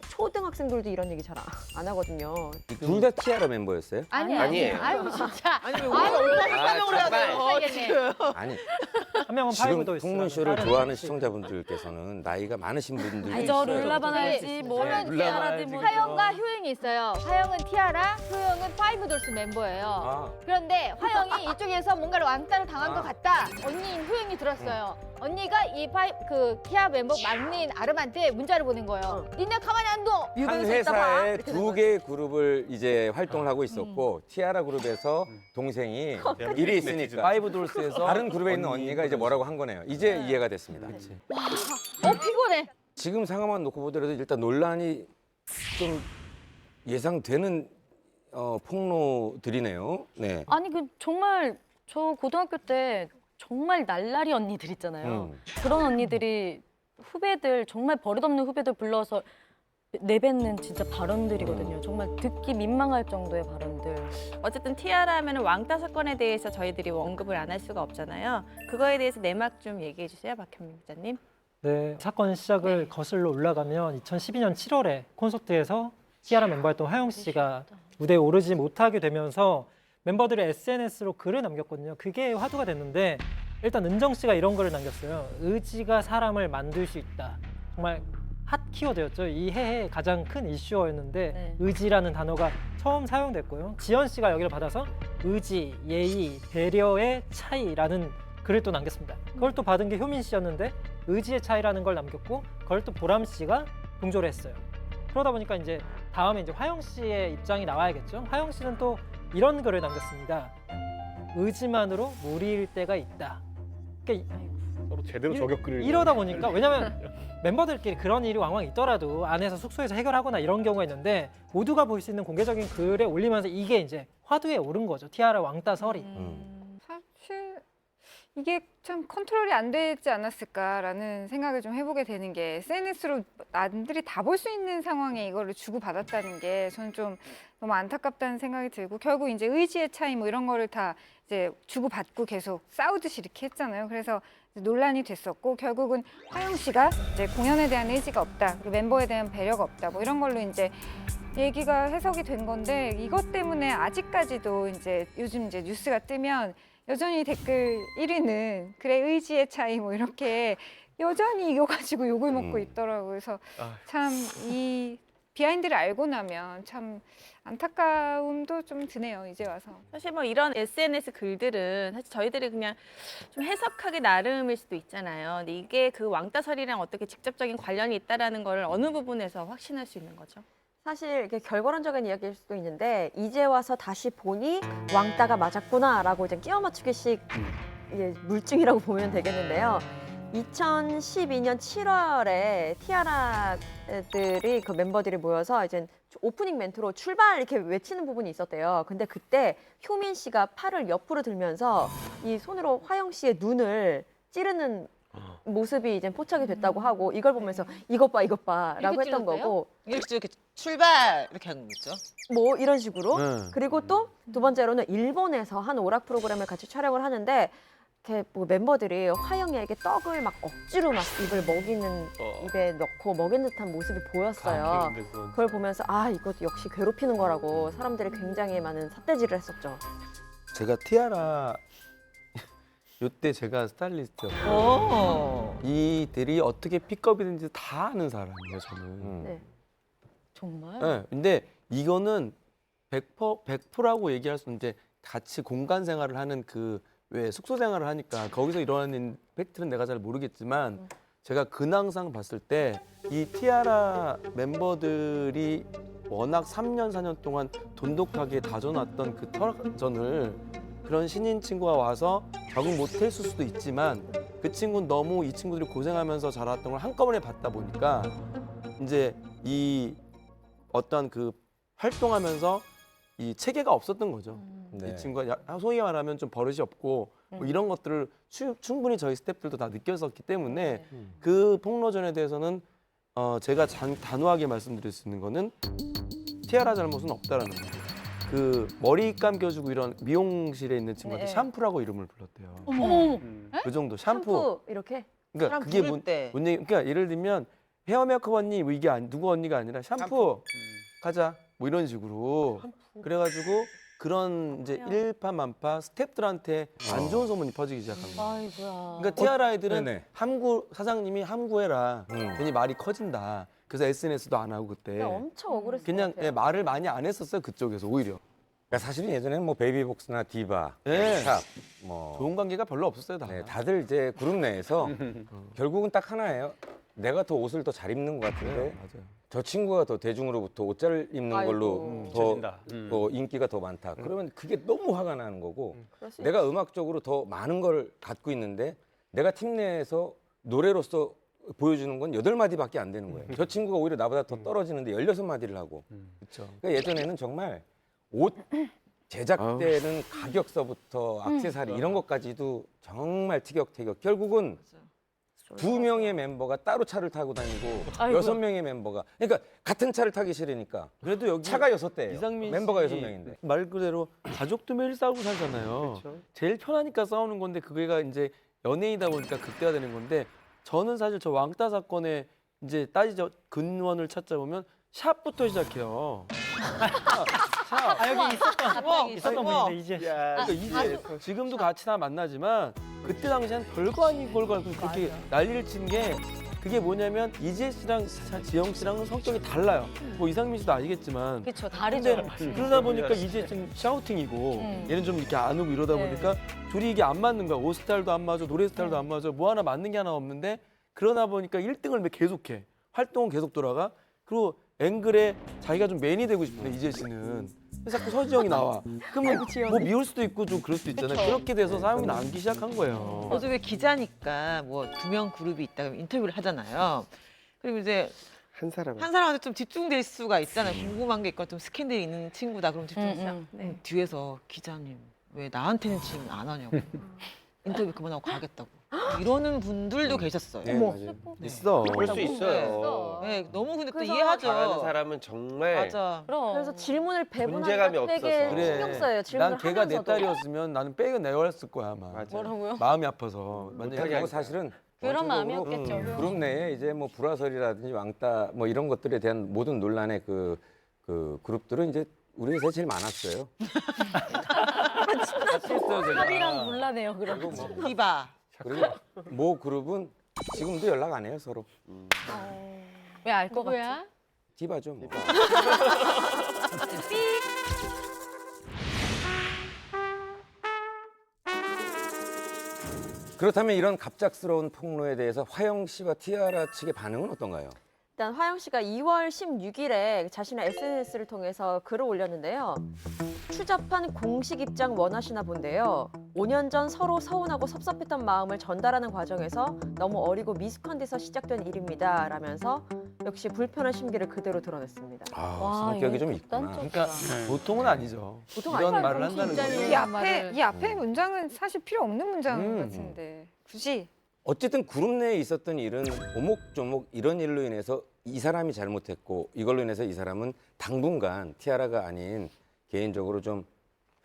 초등학생들도 이런 얘기 잘 안 하거든요. 둘 다 티아라 멤버였어요? 아니에요. 아유 진짜. 아니 왜 우리가 오빠 설명을 해야 돼요? 지금. 아니, 한 명은 지금 파이브도 있어요. 풍문쇼를 다른 좋아하는 혹시- 시청자분들께서는 나이가 많으신 분들도 아니 있어요. 저 룰라반 알지 뭐 네, 티아라지 뭐 화영과 효영이 있어요. 화영은 티아라, 효영은 파이브돌스 멤버예요. 아, 그런데 화영이 이쪽에서 뭔가를 왕따를 당한 것 같다. 언니인 효영이 들었어요. 언니가 그 티아 멤버 막내인 아름한테 문자를 보낸 거예요. 니네 가만히 안 둬. 한 뮤뱅에서 있다 봐. 회사에 이렇게 된 두 거죠. 개의 그룹을 이제 활동을 하고 있었고 티아라 그룹에서 동생이 일이 있으니까 파이브 돌스에서 다른 그룹에 있는 언니가 이제 뭐라고 한 거네요. 이제 이해가 됐습니다. 피곤해. 지금 상황만 놓고 보더라도 일단 논란이 좀 예상되는 폭로들이네요. 네. 아니 그 정말 저 고등학교 때 정말 날라리 언니들 있잖아요. 그런 언니들이 후배들 정말 버릇없는 후배들 불러서 내뱉는 진짜 발언들이거든요. 정말 듣기 민망할 정도의 발언들. 어쨌든 티아라 하면 왕따 사건에 대해서 저희들이 언급을 안 할 수가 없잖아요. 그거에 대해서 내막 좀 얘기해 주세요, 박현민 기자님. 네, 사건 시작을 거슬러 올라가면 2012년 7월에 콘서트에서 티아라 멤버였던 화영 씨가 무대에 오르지 못하게 되면서 멤버들이 SNS로 글을 남겼거든요. 그게 화두가 됐는데 일단 은정 씨가 이런 글을 남겼어요. 의지가 사람을 만들 수 있다. 정말 핫 키워드였죠. 이 해의 가장 큰 이슈였는데 네. 의지라는 단어가 처음 사용됐고요. 지연 씨가 여기를 받아서 의지, 예의, 배려의 차이라는 글을 또 남겼습니다. 그걸 또 받은 게 효민 씨였는데 의지의 차이라는 걸 남겼고 그걸 또 보람 씨가 동조를 했어요. 그러다 보니까 이제 다음에 이제 화영 씨의 입장이 나와야겠죠. 화영 씨는 또 이런 글을 남겼습니다. 의지만으로 무리일 때가 있다. 그러니까 서로 제대로 저격글을 이러다 보니까 왜냐면 멤버들끼리 그런 일이 왕왕 있더라도 안에서 숙소에서 해결하거나 이런 경우가 있는데 모두가 볼 수 있는 공개적인 글에 올리면서 이게 이제 화두에 오른 거죠. 티아라 왕따 설이. 사실 이게 참 컨트롤이 안 되지 않았을까라는 생각을 좀 해보게 되는 게 SNS로 남들이 다 볼 수 있는 상황에 이거를 주고받았다는 게 저는 좀 너무 안타깝다는 생각이 들고 결국 이제 의지의 차이 뭐 이런 거를 다 이제 주고받고 계속 싸우듯이 이렇게 했잖아요. 그래서 논란이 됐었고 결국은 화영 씨가 이제 공연에 대한 의지가 없다, 그리고 멤버에 대한 배려가 없다, 뭐 이런 걸로 이제 얘기가 해석이 된 건데 이것 때문에 아직까지도 이제 요즘 이제 뉴스가 뜨면 여전히 댓글 1위는 그래 의지의 차이 뭐 이렇게 여전히 이거 가지고 욕을 먹고 있더라고요. 그래서 참 이 비하인드를 알고 나면 참 안타까움도 좀 드네요. 이제 와서. 사실 뭐 이런 SNS 글들은 사실 저희들이 그냥 좀 해석하기 나름일 수도 있잖아요. 근데 이게 그 왕따설이랑 어떻게 직접적인 관련이 있다라는 걸 어느 부분에서 확신할 수 있는 거죠? 사실 이게 결과론적인 이야기일 수도 있는데 이제 와서 다시 보니 왕따가 맞았구나라고 이제 끼워 맞추기식 이제 물증이라고 보면 되겠는데요. 2012년 7월에 티아라들이 그 멤버들이 모여서 이제 오프닝 멘트로 출발 이렇게 외치는 부분이 있었대요. 근데 그때 효민 씨가 팔을 옆으로 들면서 이 손으로 화영 씨의 눈을 찌르는 모습이 이제 포착이 됐다고 하고 이걸 보면서 이것 봐라고 이렇게 했던 찔렀대요? 거고 이렇게 출발 이렇게 한 거죠. 뭐 이런 식으로 네. 그리고 또 두 번째로는 일본에서 한 오락 프로그램을 같이 촬영을 하는데 이렇게 뭐 멤버들이 화영이에게 떡을 막 억지로 막 입을 먹이는 입에 넣고 먹이는 듯한 모습이 보였어요. 그걸 보면서 아 이것 역시 괴롭히는 거라고 사람들이 굉장히 많은 삿대질을 했었죠. 제가 티아라 요때 제가 스타일리스트였고 이들이 어떻게 픽업이 되는지 다 아는 사람이에요 저는. 네. 정말? 네, 근데 이거는 100%라고 얘기할 수 있는데 같이 공간 생활을 하는 그 왜 숙소 생활을 하니까 거기서 일어나는 팩트는 내가 잘 모르겠지만 제가 근황상 봤을 때 이 티아라 멤버들이 워낙 3년 4년 동안 돈독하게 다져놨던 그 터전을 그런 신인 친구가 와서 적응 못했을 수도 있지만 그 친구는 너무 이 친구들이 고생하면서 자랐던 걸 한꺼번에 봤다 보니까 이제 이 어떤 그 활동하면서 이 체계가 없었던 거죠. 네. 이 친구가 소위 말하면 좀 버릇이 없고 뭐 이런 것들을 충분히 저희 스태프들도 다 느꼈었기 때문에 그 폭로전에 대해서는 제가 단호하게 말씀드릴 수 있는 거는 티아라 잘못은 없다라는 거예요. 그 머리 감겨주고 이런 미용실에 있는 친구한테 네. 샴푸라고 이름을 불렀대요. 어머. 그 정도 샴푸. 이렇게 그러니까 그게 뭔 얘기? 그러니까 예를 들면 헤어 메이크업 언니 뭐 이게 누구 언니가 아니라 샴푸 가자 뭐 이런 식으로 그래가지고 그런 이제 일파만파 스태프들한테 안 좋은 소문이 퍼지기 시작한 거예요. 아이고야. 그러니까 티아라 애들은 네네. 함구 사장님이 함구해라. 괜히 말이 커진다. 그래서 SNS도 안 하고 그때 엄청 억울했어요. 그냥 말을 많이 안 했었어요 그쪽에서 오히려. 그러니까 사실은 예전에는 뭐 베이비복스나 디바, 네. 샵, 뭐 좋은 관계가 별로 없었어요 다. 네, 다들 이제 그룹 내에서 결국은 딱 하나예요. 내가 더 옷을 더 잘 입는 것 같은데 맞아요. 저 친구가 더 대중으로부터 옷 잘 입는 걸로 더 비춰진다. 인기가 더 많다. 그러면 그게 너무 화가 나는 거고 그럴 수 내가 음악적으로 더 많은 걸 갖고 있는데 내가 팀 내에서 노래로서 보여주는 건 8마디밖에 안 되는 거예요. 저 친구가 오히려 나보다 더 떨어지는데 16마디를 하고. 그렇죠. 그러니까 예전에는 정말 옷 제작 때는 가격서부터 액세서리 이런 것까지도 정말 티격태격. 결국은 2명의 멤버가 따로 차를 타고 다니고 아이고. 6명의 멤버가 그러니까 같은 차를 타기 싫으니까 그래도 여기 차가 6대예요. 이상민 멤버가 씨 6명인데. 말 그대로 가족도 매일 싸우고 살잖아요. 제일 편하니까 싸우는 건데 그게가 이제 연예인이다 보니까 극대화 되는 건데 저는 사실 저 왕따 사건에 이제 따지자 근원을 찾자 보면 샵부터 시작해요. 샵. 여기 있었던 분인데 이제. 그러니까 이제 지금도 같이 다 만나지만 그때 당시엔 별거 아닌 걸 가지고 그렇게 난리를 친 게 그게 뭐냐면 이재 씨랑 지영 씨랑은 성격이 달라요. 뭐 이상민 씨도 아시겠지만. 그렇죠. 다르죠. 근데 그러다 보니까 이재 씨는 샤우팅이고 얘는 좀 이렇게 안 오고 이러다 네. 보니까 둘이 이게 안 맞는 거야. 옷 스타일도 안 맞아, 노래 스타일도 안 맞아. 뭐 하나 맞는 게 하나 없는데 그러다 보니까 1등을 계속해. 활동은 계속 돌아가. 그리고 앵글에 자기가 좀 맨이 되고 싶은데 이재 씨는 자꾸 서지영이 나와. 그러면 뭐 미울 수도 있고 좀 그럴 수도 있잖아요. 그쵸. 그렇게 돼서 사람이 남기 시작한 거예요. 저도 왜 기자니까 뭐 2명 그룹이 있다 그러면 인터뷰를 하잖아요. 그리고 이제 한 사람한테 좀 집중될 수가 있잖아요. 궁금한 게 있고 좀 스캔들이 있는 친구다 그럼 집중해서 뒤에서 기자님 왜 나한테는 지금 안 하냐고 인터뷰 그만하고 가겠다고 이러는 분들도 계셨어요. 네, 맞아요. 있어. 그럴 수 있어요. 네, 너무 근데 또 그래서 이해하죠. 잘하는 사람은 정말 맞아. 그래서 질문을 존재감이 배분하니까 되게 없어서. 신경 써요. 질문을 난 걔가 내 하면서도. 딸이었으면 나는 백은 내왔을 거야 아마. 뭐라고요? 마음이 아파서. 그리고 사실은 그런 마음이 전체적으로 없겠죠. 그룹 내에 이제 뭐 불화설이라든지 왕따 뭐 이런 것들에 대한 모든 논란의 그 그 그룹들은 이제 우리 회사에 제일 많았어요. 합이랑 곤란해요 그럼. 그리고 뭐, 디바. 그리고 모 그룹은 지금도 연락 안 해요 서로. 왜 알 것 같지? 누구야? 디바죠. 뭐. 그렇다면 이런 갑작스러운 폭로에 대해서 화영 씨와 티아라 측의 반응은 어떤가요? 일단 화영 씨가 2월 16일에 자신의 SNS를 통해서 글을 올렸는데요. 추잡한 공식 입장 원하시나 본데요. 5년 전 서로 서운하고 섭섭했던 마음을 전달하는 과정에서 너무 어리고 미숙한 데서 시작된 일입니다. 라면서 역시 불편한 심기를 그대로 드러냈습니다. 아, 성격이 좀 있구나. 그러니까 보통은 아니죠. 보통 이런 아니죠. 말을 한다는 거는. 이 앞에 문장은 사실 필요 없는 문장 같은데 굳이 어쨌든 그룹 내에 있었던 일은 오목조목 이런 일로 인해서 이 사람이 잘못했고 이걸로 인해서 이 사람은 당분간 티아라가 아닌 개인적으로 좀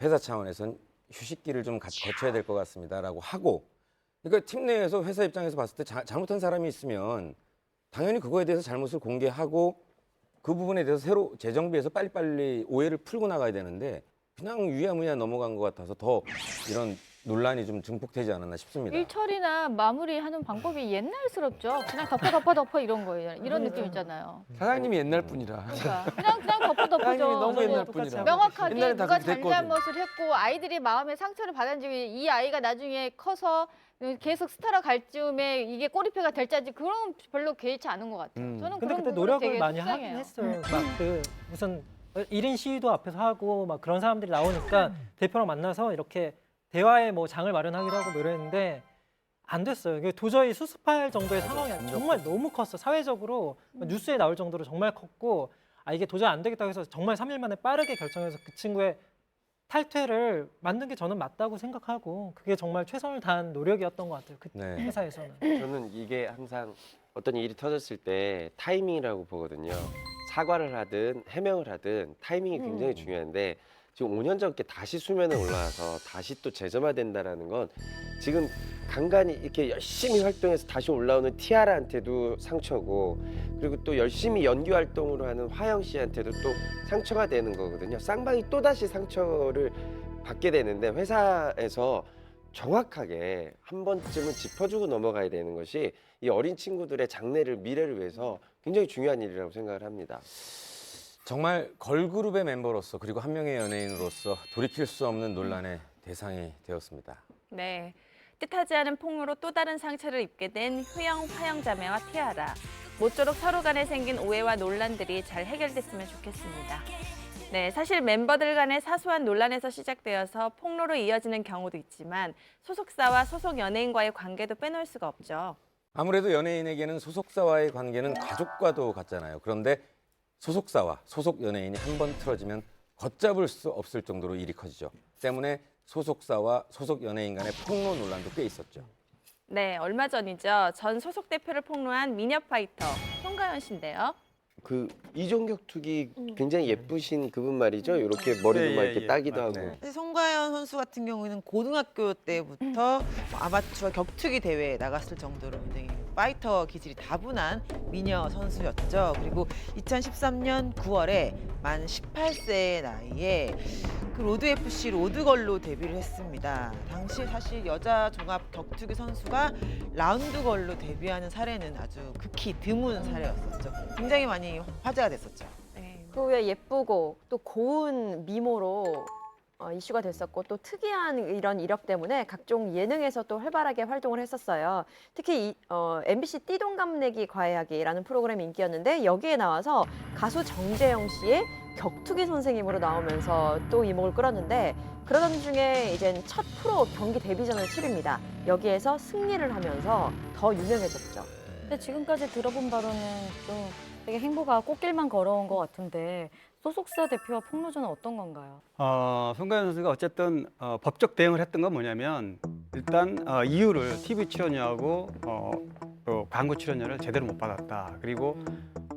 회사 차원에선 휴식기를 좀 거쳐야 될 것 같습니다라고 하고, 그러니까 팀 내에서 회사 입장에서 봤을 때 잘못한 사람이 있으면 당연히 그거에 대해서 잘못을 공개하고 그 부분에 대해서 새로 재정비해서 빨리빨리 오해를 풀고 나가야 되는데 그냥 유야무야 넘어간 것 같아서 더 이런 논란이 좀 증폭되지 않았나 싶습니다. 일 처리나 마무리하는 방법이 옛날스럽죠. 그냥 덮어 이런 거예요. 이런 느낌 있잖아요. 사장님이 옛날 분이라. 그냥 덮어죠. 사장님이 너무 옛날 분이라. 명확하게 옛날엔 다 누가 그렇게 됐거든. 잘잘못을 했고 아이들이 마음의 상처를 받았는지 이 아이가 나중에 커서 계속 스타로 갈 즈음에 이게 꼬리표가 될지 그런 별로 개의치 않은 것 같아요. 저는 근데 그런 그때 부분이 노력을 되게 많이 속상해요. 하긴 했어요. 막 그 무슨 1인 시위도 앞에서 하고 막 그런 사람들이 나오니까 대표랑 만나서 이렇게 대화의 뭐 장을 마련하기도 하고 뭐 이랬는데 안 됐어요. 이게 도저히 수습할 정도의 상황이 정말 너무 컸어. 사회적으로 뉴스에 나올 정도로 정말 컸고, 아 이게 도저히 안 되겠다고 해서 정말 3일 만에 빠르게 결정해서 그 친구의 탈퇴를 만든 게 저는 맞다고 생각하고 그게 정말 최선을 다한 노력이었던 것 같아요. 그 네. 회사에서는. 저는 이게 항상 어떤 일이 터졌을 때 타이밍이라고 보거든요. 사과를 하든 해명을 하든 타이밍이 굉장히 중요한데 지금 5년 전께 다시 수면에 올라와서 다시 또 재점화된다라는 건 지금 간간히 이렇게 열심히 활동해서 다시 올라오는 티아라한테도 상처고, 그리고 또 열심히 연기 활동으로 하는 화영 씨한테도 또 상처가 되는 거거든요. 쌍방이 또 다시 상처를 받게 되는데 회사에서 정확하게 한 번쯤은 짚어주고 넘어가야 되는 것이 이 어린 친구들의 장래를 미래를 위해서 굉장히 중요한 일이라고 생각을 합니다. 정말 걸그룹의 멤버로서 그리고 한 명의 연예인으로서 돌이킬 수 없는 논란의 대상이 되었습니다. 네. 뜻하지 않은 폭로로 또 다른 상처를 입게 된 효영, 화영 자매와 티아라. 모쪼록 서로 간에 생긴 오해와 논란들이 잘 해결됐으면 좋겠습니다. 네, 사실 멤버들 간의 사소한 논란에서 시작되어서 폭로로 이어지는 경우도 있지만 소속사와 소속 연예인과의 관계도 빼놓을 수가 없죠. 아무래도 연예인에게는 소속사와의 관계는 가족과도 같잖아요. 그런데 소속사와 소속 연예인이 한 번 틀어지면 걷잡을 수 없을 정도로 일이 커지죠. 때문에 소속사와 소속 연예인 간의 폭로 논란도 꽤 있었죠. 네, 얼마 전이죠. 전 소속 대표를 폭로한 미녀 파이터 송가연 씨인데요. 그 이종격 투기 굉장히 예쁘신 그분 말이죠. 이렇게 머리도 네, 막 예, 이렇게 예. 따기도 하고. 사실 송가연 선수 같은 경우에는 고등학교 때부터 아마추어 격투기 대회에 나갔을 정도로 굉장히 파이터 기질이 다분한 미녀 선수였죠. 그리고 2013년 9월에 만 18세의 나이에 그 로드 FC 로드걸로 데뷔를 했습니다. 당시 사실 여자 종합 격투기 선수가 라운드걸로 데뷔하는 사례는 아주 극히 드문 사례였었죠. 굉장히 많이 화제가 됐었죠. 그 후에 예쁘고 또 고운 미모로 이슈가 됐었고, 또 특이한 이런 이력 때문에 각종 예능에서 또 활발하게 활동을 했었어요. 특히 MBC 띠동갑내기 과외하기라는 프로그램이 인기였는데 여기에 나와서 가수 정재영 씨의 격투기 선생님으로 나오면서 또 이목을 끌었는데, 그러던 중에 이젠 첫 프로 경기 데뷔전을 치릅니다. 여기에서 승리를 하면서 더 유명해졌죠. 근데 지금까지 들어본 바로는 좀 되게 행보가 꽃길만 걸어온 것 같은데 소속사 대표와 폭로전은 어떤 건가요? 송가연 선수가 어쨌든 법적 대응을 했던 건 뭐냐면 일단 이유를 TV 출연료하고 또 광고 출연료를 제대로 못 받았다. 그리고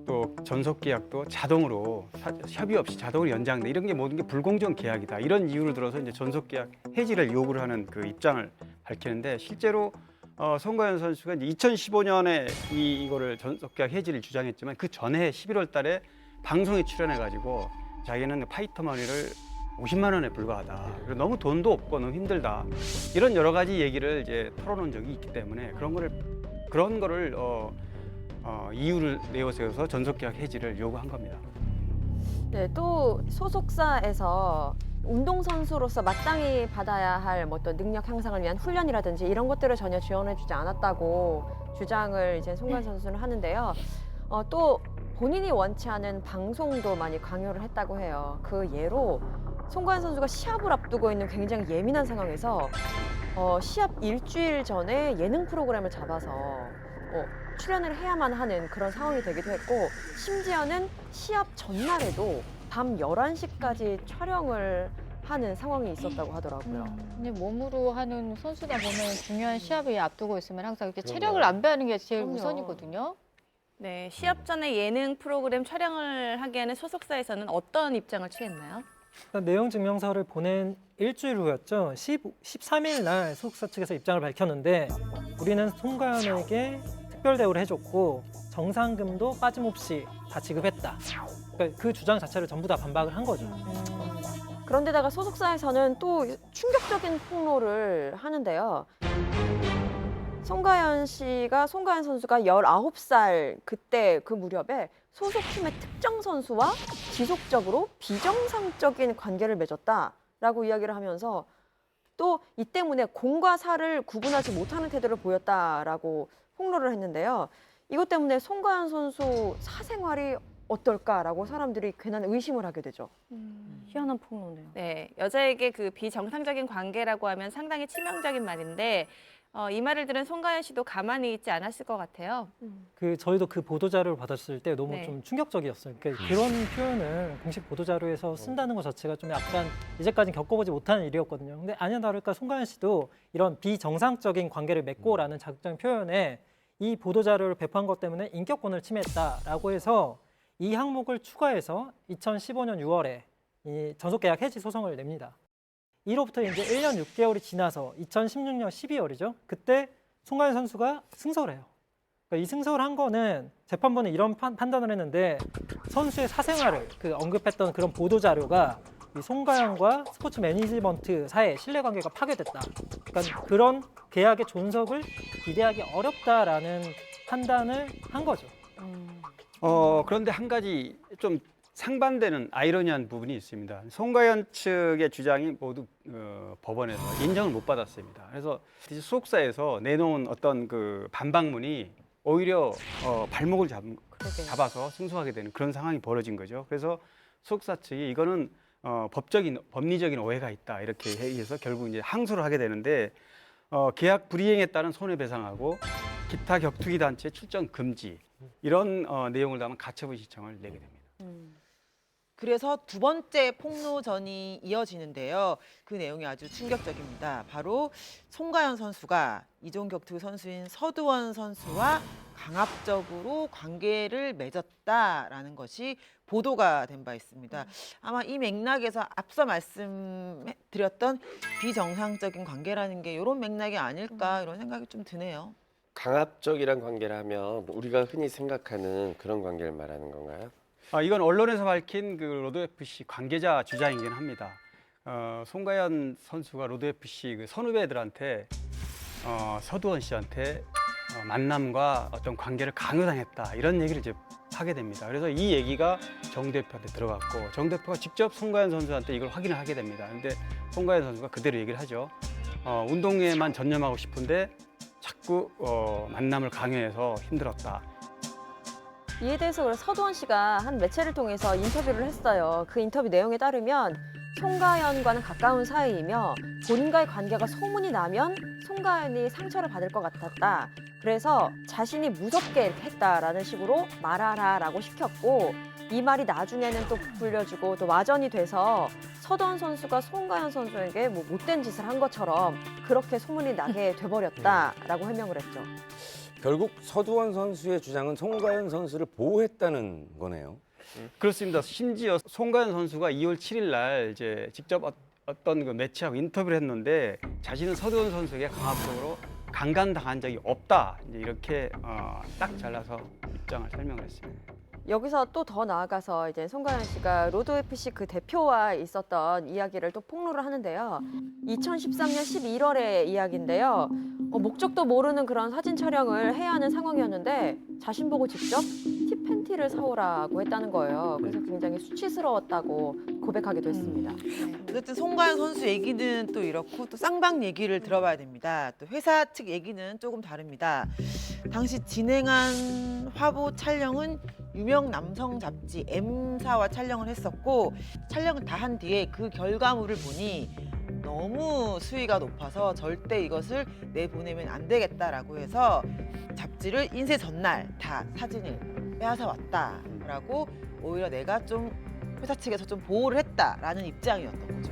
또 전속 계약도 자동으로 협의 없이 자동으로 연장돼, 이런 게 모든 게 불공정 계약이다. 이런 이유를 들어서 이제 전속 계약 해지를 요구를 하는 그 입장을 밝히는데, 실제로 송가연 선수가 이제 2015년에 이거를 전속 계약 해지를 주장했지만 그 전에 11월 달에 방송에 출연해가지고 자기는 파이터 머니를 50만 원에 불과하다. 그리고 너무 돈도 없고 너무 힘들다. 이런 여러 가지 얘기를 이제 털어놓은 적이 있기 때문에 그런 거를 이유를 내세워서 전속계약 해지를 요구한 겁니다. 네, 또 소속사에서 운동선수로서 마땅히 받아야 할 뭐 어떤 능력 향상을 위한 훈련이라든지 이런 것들을 전혀 지원해주지 않았다고 주장을 이제 송가연 선수는 하는데요. 또 본인이 원치 않은 방송도 많이 강요를 했다고 해요. 그 예로 송가연 선수가 시합을 앞두고 있는 굉장히 예민한 상황에서 시합 일주일 전에 예능 프로그램을 잡아서 출연을 해야만 하는 그런 상황이 되기도 했고 심지어는 시합 전날에도 밤 11시까지 촬영을 하는 상황이 있었다고 하더라고요. 근데 몸으로 하는 선수다 보면 중요한 시합을 앞두고 있으면 항상 이렇게 체력을 안배하는 게 제일 그럼요. 우선이거든요. 네, 시합 전에 예능 프로그램 촬영을 하기에는 소속사에서는 어떤 입장을 취했나요? 그러니까 내용 증명서를 보낸 일주일 후였죠. 13일 날 소속사 측에서 입장을 밝혔는데 우리는 송가연에게 특별 대우를 해줬고 정상금도 빠짐없이 다 지급했다. 그러니까 그 주장 자체를 전부 다 반박을 한 거죠. 그런데다가 소속사에서는 또 충격적인 폭로를 하는데요. 송가연 선수가 19살 그때 그 무렵에 소속팀의 특정 선수와 지속적으로 비정상적인 관계를 맺었다라고 이야기를 하면서 또 이 때문에 공과 사를 구분하지 못하는 태도를 보였다라고 폭로를 했는데요. 이것 때문에 송가연 선수 사생활이 어떨까라고 사람들이 괜한 의심을 하게 되죠. 희한한 폭로네요. 네, 여자에게 그 비정상적인 관계라고 하면 상당히 치명적인 말인데 이 말을 들은 송가연 씨도 가만히 있지 않았을 것 같아요. 저희도 그 보도 자료를 받았을 때 너무 네. 좀 충격적이었어요. 그러니까 그런 표현을 공식 보도 자료에서 쓴다는 것 자체가 좀 약간 이제까지 겪어보지 못한 일이었거든요. 근데 아니나 다를까 송가연 씨도 이런 비정상적인 관계를 맺고라는 자극적인 표현에 이 보도 자료를 배포한 것 때문에 인격권을 침해했다라고 해서 이 항목을 추가해서 2015년 6월에 이 전속계약 해지 소송을 냅니다. 이로부터 이제 1년 6개월이 지나서 2016년 12월이죠. 그때 송가연 선수가 승소를 해요. 그러니까 이 승소를 한 거는 재판부는 이런 판단을 했는데 선수의 사생활을 언급했던 그런 보도 자료가 이 송가연과 스포츠 매니지먼트 사이의 신뢰관계가 파괴됐다. 그러니까 그런 계약의 존속을 기대하기 어렵다라는 판단을 한 거죠. 그런데 한 가지 좀 상반되는 아이러니한 부분이 있습니다. 송가연 측의 주장이 모두 법원에서 인정을 못 받았습니다. 그래서 소속사에서 내놓은 어떤 그 반박문이 오히려 발목을 잡아서 승소하게 되는 그런 상황이 벌어진 거죠. 그래서 소속사 측이 이거는 법리적인 오해가 있다 이렇게 해서 결국 이제 항소를 하게 되는데 계약 불이행에 따른 손해배상하고 기타 격투기 단체 출전 금지 이런 내용을 담은 가처분 신청을 내게 됩니다. 그래서 두 번째 폭로전이 이어지는데요. 그 내용이 아주 충격적입니다. 바로 송가연 선수가 이종 격투기 선수인 서두원 선수와 강압적으로 관계를 맺었다라는 것이 보도가 된 바 있습니다. 아마 이 맥락에서 앞서 말씀드렸던 비정상적인 관계라는 게 이런 맥락이 아닐까 이런 생각이 좀 드네요. 강압적이란 관계를 하면 우리가 흔히 생각하는 그런 관계를 말하는 건가요? 이건 언론에서 밝힌 그 로드 FC 관계자 주장이긴 합니다. 송가연 선수가 로드 FC 그 선후배들한테 서두원 씨한테 만남과 어떤 관계를 강요당했다 이런 얘기를 이제 하게 됩니다. 그래서 이 얘기가 정 대표한테 들어갔고 정 대표가 직접 송가연 선수한테 이걸 확인을 하게 됩니다. 근데 송가연 선수가 그대로 얘기를 하죠. 운동에만 전념하고 싶은데 자꾸 만남을 강요해서 힘들었다. 이에 대해서 그래서 서두원 씨가 한 매체를 통해서 인터뷰를 했어요. 그 인터뷰 내용에 따르면 송가연과는 가까운 사이이며 본인과의 관계가 소문이 나면 송가연이 상처를 받을 것 같았다. 그래서 자신이 무섭게 이렇게 했다라는 식으로 말하라라고 시켰고 이 말이 나중에는 또 부풀려지고 또 와전이 돼서 서두원 선수가 송가연 선수에게 뭐 못된 짓을 한 것처럼 그렇게 소문이 나게 돼버렸다라고 해명을 했죠. 결국 서두원 선수의 주장은 송가연 선수를 보호했다는 거네요. 그렇습니다. 심지어 송가연 선수가 2월 7일 날 이제 직접 어떤 그 매체하고 인터뷰를 했는데 자신은 서두원 선수에게 강압적으로 강간당한 적이 없다. 이제 이렇게 딱 잘라서 입장을 설명을 했습니다. 여기서 또 더 나아가서 이제 송가연 씨가 로드 FC 그 대표와 있었던 이야기를 또 폭로를 하는데요. 2013년 11월의 이야기인데요. 목적도 모르는 그런 사진 촬영을 해야 하는 상황이었는데 자신 보고 직접 티 팬티를 사오라고 했다는 거예요. 그래서 굉장히 수치스러웠다고 고백하기도 했습니다. 어쨌든 송가연 선수 얘기는 또 이렇고 또 쌍방 얘기를 들어봐야 됩니다. 또 회사 측 얘기는 조금 다릅니다. 당시 진행한 화보 촬영은 유명 남성 잡지 M사와 촬영을 했었고 촬영을 다 한 뒤에 그 결과물을 보니 너무 수위가 높아서 절대 이것을 내보내면 안 되겠다라고 해서 잡지를 인쇄 전날 다 사진을 빼앗아 왔다라고 오히려 내가 좀 회사 측에서 좀 보호를 했다라는 입장이었던 거죠.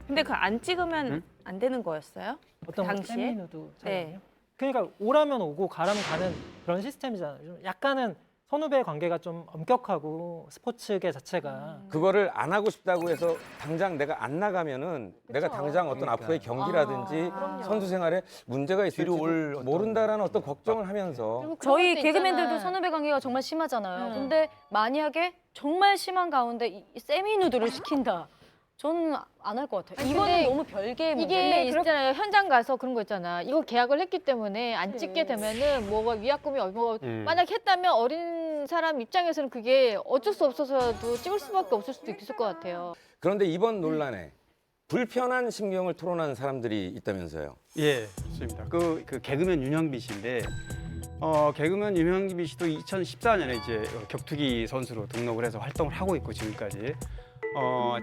근데 그 안 찍으면 안 되는 거였어요? 어떤 당시에? 세미누드 네. 촬영이요? 그러니까 오라면 오고 가라면 가는 그런 시스템이잖아요. 좀 약간은 선후배 관계가 좀 엄격하고 스포츠계 자체가 그거를 안 하고 싶다고 해서 당장 내가 안 나가면은 내가 당장 어떤 앞으로의 경기라든지 선수 생활에 문제가 있을지 모른다라는 어떤 걱정을 하면서 저희 것도 개그맨들도 있잖아. 선후배 관계가 정말 심하잖아요. 근데 만약에 정말 심한 가운데 이 세미 누드를 시킨다. 저는 안 할 것 같아요. 아니, 이거는 근데 너무 별개의 이게 문제인데 있잖아요. 현장 가서 그런 거 있잖아. 이거 계약을 했기 때문에 안 찍게 네. 되면은 뭐가 위약금이 얼마가 만약 했다면 어린 사람 입장에서는 그게 어쩔 수 없어서도 찍을 수밖에 없을 수도 있을 것 같아요. 그런데 이번 논란에 불편한 심경을 토론하는 사람들이 있다면서요. 예, 좋습니다. 그 개그맨 윤영빈 씨인데 개그맨 윤영빈 씨도 2014년에 이제 격투기 선수로 등록을 해서 활동을 하고 있고 지금까지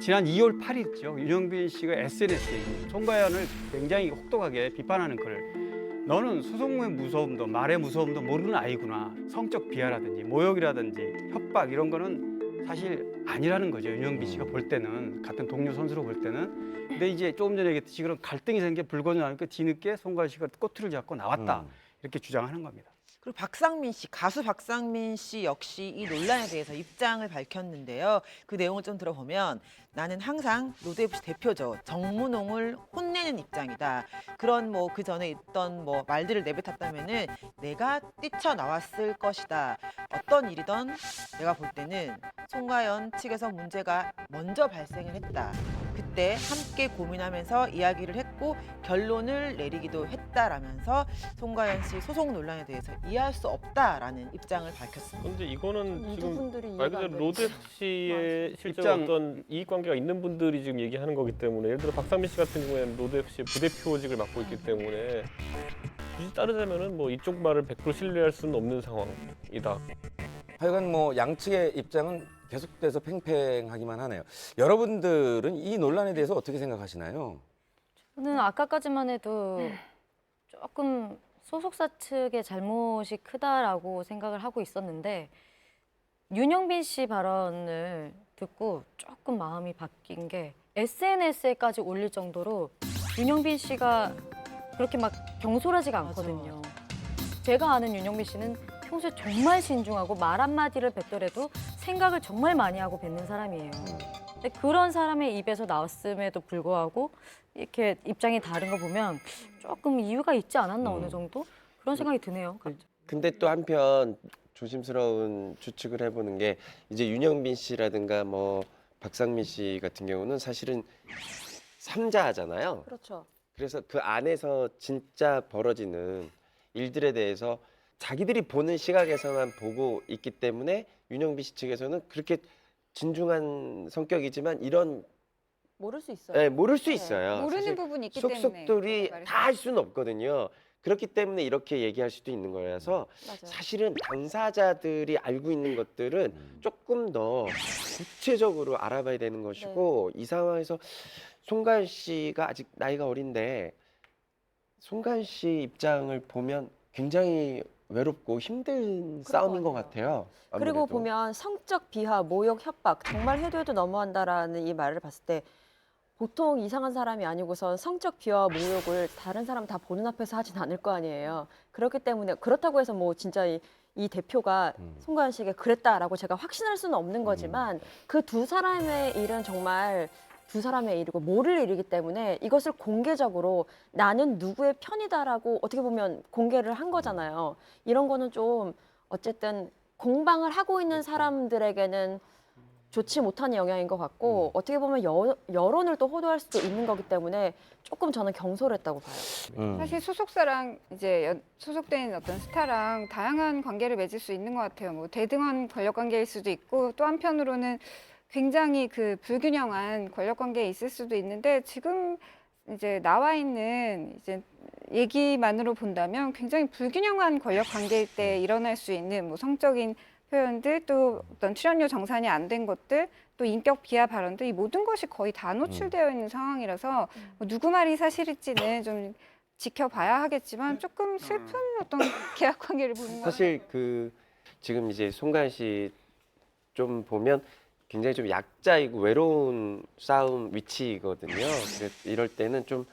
지난 2월 8일이죠. 윤영빈 씨가 SNS에 송가연을 굉장히 혹독하게 비판하는 글을 너는 수송의 무서움도 말의 무서움도 모르는 아이구나. 성적 비하라든지 모욕이라든지 협박 이런 거는 사실 아니라는 거죠. 윤영빈 씨가 볼 때는 같은 동료 선수로 볼 때는. 근데 이제 조금 전에 얘기했듯이 그런 갈등이 생겨 불거져 나니까 뒤늦게 송가연 씨가 꼬투리를 잡고 나왔다. 이렇게 주장하는 겁니다. 그리고 박상민 씨, 가수 박상민 씨 역시 이 논란에 대해서 입장을 밝혔는데요. 그 내용을 좀 들어보면 나는 항상 로드 FC 대표죠. 정문홍을 혼내는 입장이다. 그런 뭐 그 전에 있던 뭐 말들을 내뱉었다면은 내가 뛰쳐나왔을 것이다. 어떤 일이든 내가 볼 때는 송가연 측에서 문제가 먼저 발생을 했다. 그때 함께 고민하면서 이야기를 했고 결론을 내리기도 했다라면서 송가연 씨 소송 논란에 대해서 이해할 수 없다라는 입장을 밝혔습니다. 근데 이거는 지금 분들이 말 그대로 로드 FC의 실제 어떤 이익 관계가 있는 분들이 지금 얘기하는 거기 때문에 예를 들어 박상민 씨 같은 경우에는 로드 FC의 부대표직을 맡고 있기 때문에 굳이 따르자면은 뭐 이쪽 말을 100% 신뢰할 수는 없는 상황이다. 하여간 뭐 양측의 입장은 계속돼서 팽팽하기만 하네요. 여러분들은 이 논란에 대해서 어떻게 생각하시나요? 저는 아까까지만 해도 조금 소속사 측의 잘못이 크다라고 생각을 하고 있었는데 윤영빈 씨 발언을 듣고 조금 마음이 바뀐 게 SNS에까지 올릴 정도로 윤영빈 씨가 그렇게 막 경솔하지가 않거든요. 제가 아는 윤영빈 씨는 평소에 정말 신중하고 말 한마디를 뱉더라도 생각을 정말 많이 하고 뱉는 사람이에요. 근데 그런 사람의 입에서 나왔음에도 불구하고 이렇게 입장이 다른 거 보면 조금 이유가 있지 않았나 어느 정도? 그런 생각이 드네요. 근데 또 한편 조심스러운 추측을 해보는 게 이제 윤영빈 씨라든가 뭐 박상민 씨 같은 경우는 사실은 삼자잖아요. 그렇죠. 그래서 그 안에서 진짜 벌어지는 일들에 대해서 자기들이 보는 시각에서만 보고 있기 때문에 윤영빈 씨 측에서는 그렇게 진중한 성격이지만 이런 모를 수 있어요. 네, 모를 수 있어요. 모르는 사실 부분이 있기 때문에 속속들이 다 할 수는 없거든요. 그렇기 때문에 이렇게 얘기할 수도 있는 거라서 맞아요. 사실은 당사자들이 알고 있는 것들은 조금 더 구체적으로 알아봐야 되는 것이고 이 상황에서 송가연 씨가 아직 나이가 어린데 송가연 씨 입장을 보면 굉장히 외롭고 힘든 싸움인 것 같아요. 그리고 아무래도. 보면 성적 비하, 모욕, 협박 정말 해도 너무한다라는 이 말을 봤을 때 보통 이상한 사람이 아니고선 성적 비하와 모욕을 다른 사람 다 보는 앞에서 하진 않을 거 아니에요. 그렇기 때문에 그렇다고 해서 뭐 진짜 이 대표가 송가연 씨에게 그랬다라고 제가 확신할 수는 없는 거지만 그 두 사람의 일은 정말 두 사람의 일이고 모를 일이기 때문에 이것을 공개적으로 나는 누구의 편이다라고 어떻게 보면 공개를 한 거잖아요. 이런 거는 좀 어쨌든 공방을 하고 있는 사람들에게는 좋지 못한 영향인 것 같고 어떻게 보면 여론을 또 호도할 수도 있는 거기 때문에 조금 저는 경솔했다고 봐요. 사실 소속사랑 이제 소속된 어떤 스타랑 다양한 관계를 맺을 수 있는 것 같아요. 뭐 대등한 권력 관계일 수도 있고 또 한편으로는 굉장히 그 불균형한 권력 관계에 있을 수도 있는데 지금 이제 나와 있는 이제 얘기만으로 본다면 굉장히 불균형한 권력 관계일 때 일어날 수 있는 뭐 성적인 표현들 또 어떤 출연료 정산이 안 된 것들 또 인격 비하 발언들 이 모든 것이 거의 다 노출되어 있는 상황이라서 뭐 누구 말이 사실일지는 좀 지켜봐야 하겠지만 조금 슬픈 어떤 계약 관계를 보는 것 사실 그 지금 이제 송가인 씨 좀 보면 굉장히 좀 약자이고 외로운 싸움 위치거든요. 그래서 이럴 때는 좀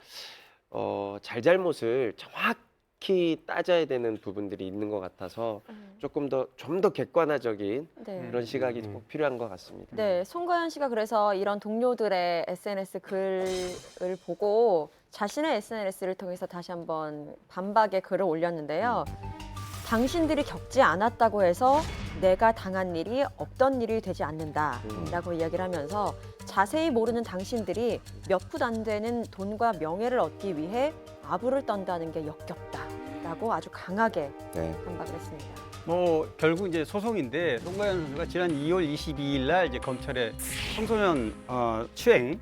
잘잘못을 정확히 따져야 되는 부분들이 있는 것 같아서 조금 더 좀 더 객관화적인 네. 그런 시각이 꼭 필요한 것 같습니다. 네, 송가연 씨가 그래서 이런 동료들의 SNS 글을 보고 자신의 SNS를 통해서 다시 한번 반박의 글을 올렸는데요. 당신들이 겪지 않았다고 해서 내가 당한 일이 없던 일이 되지 않는다라고 이야기를 하면서 자세히 모르는 당신들이 몇 푼 안 되는 돈과 명예를 얻기 위해 아부를 떤다는 게 역겹다라고 아주 강하게 반박을 했습니다. 뭐 결국 이제 소송인데 송가연 선수가 지난 2월 22일 날 이제 검찰에 청소년 추행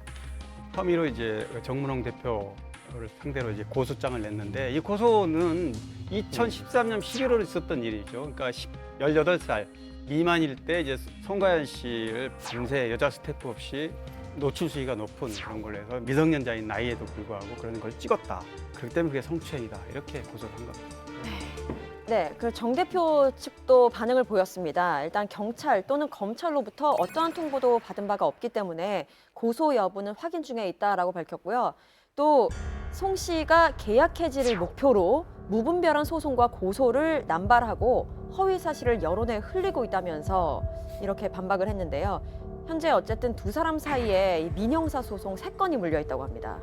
혐의로 이제 정문홍 대표를 상대로 이제 고소장을 냈는데 이 고소는 2013년 11월에 있었던 일이죠. 그러니까 18살 미만일 때 이제 송가연 씨를 밤새 여자 스태프 없이 노출 수위가 높은 그런 걸로 해서 미성년자인 나이에도 불구하고 그런 걸 찍었다. 그렇기 때문에 그게 성추행이다. 이렇게 고소를 한 겁니다. 네, 그 정 대표 측도 반응을 보였습니다. 일단 경찰 또는 검찰로부터 어떠한 통보도 받은 바가 없기 때문에 고소 여부는 확인 중에 있다라고 밝혔고요. 또 송 씨가 계약 해지를 목표로 무분별한 소송과 고소를 남발하고 허위 사실을 여론에 흘리고 있다면서 이렇게 반박을 했는데요. 현재 어쨌든 두 사람 사이에 이 민형사 소송 3건이 물려 있다고 합니다.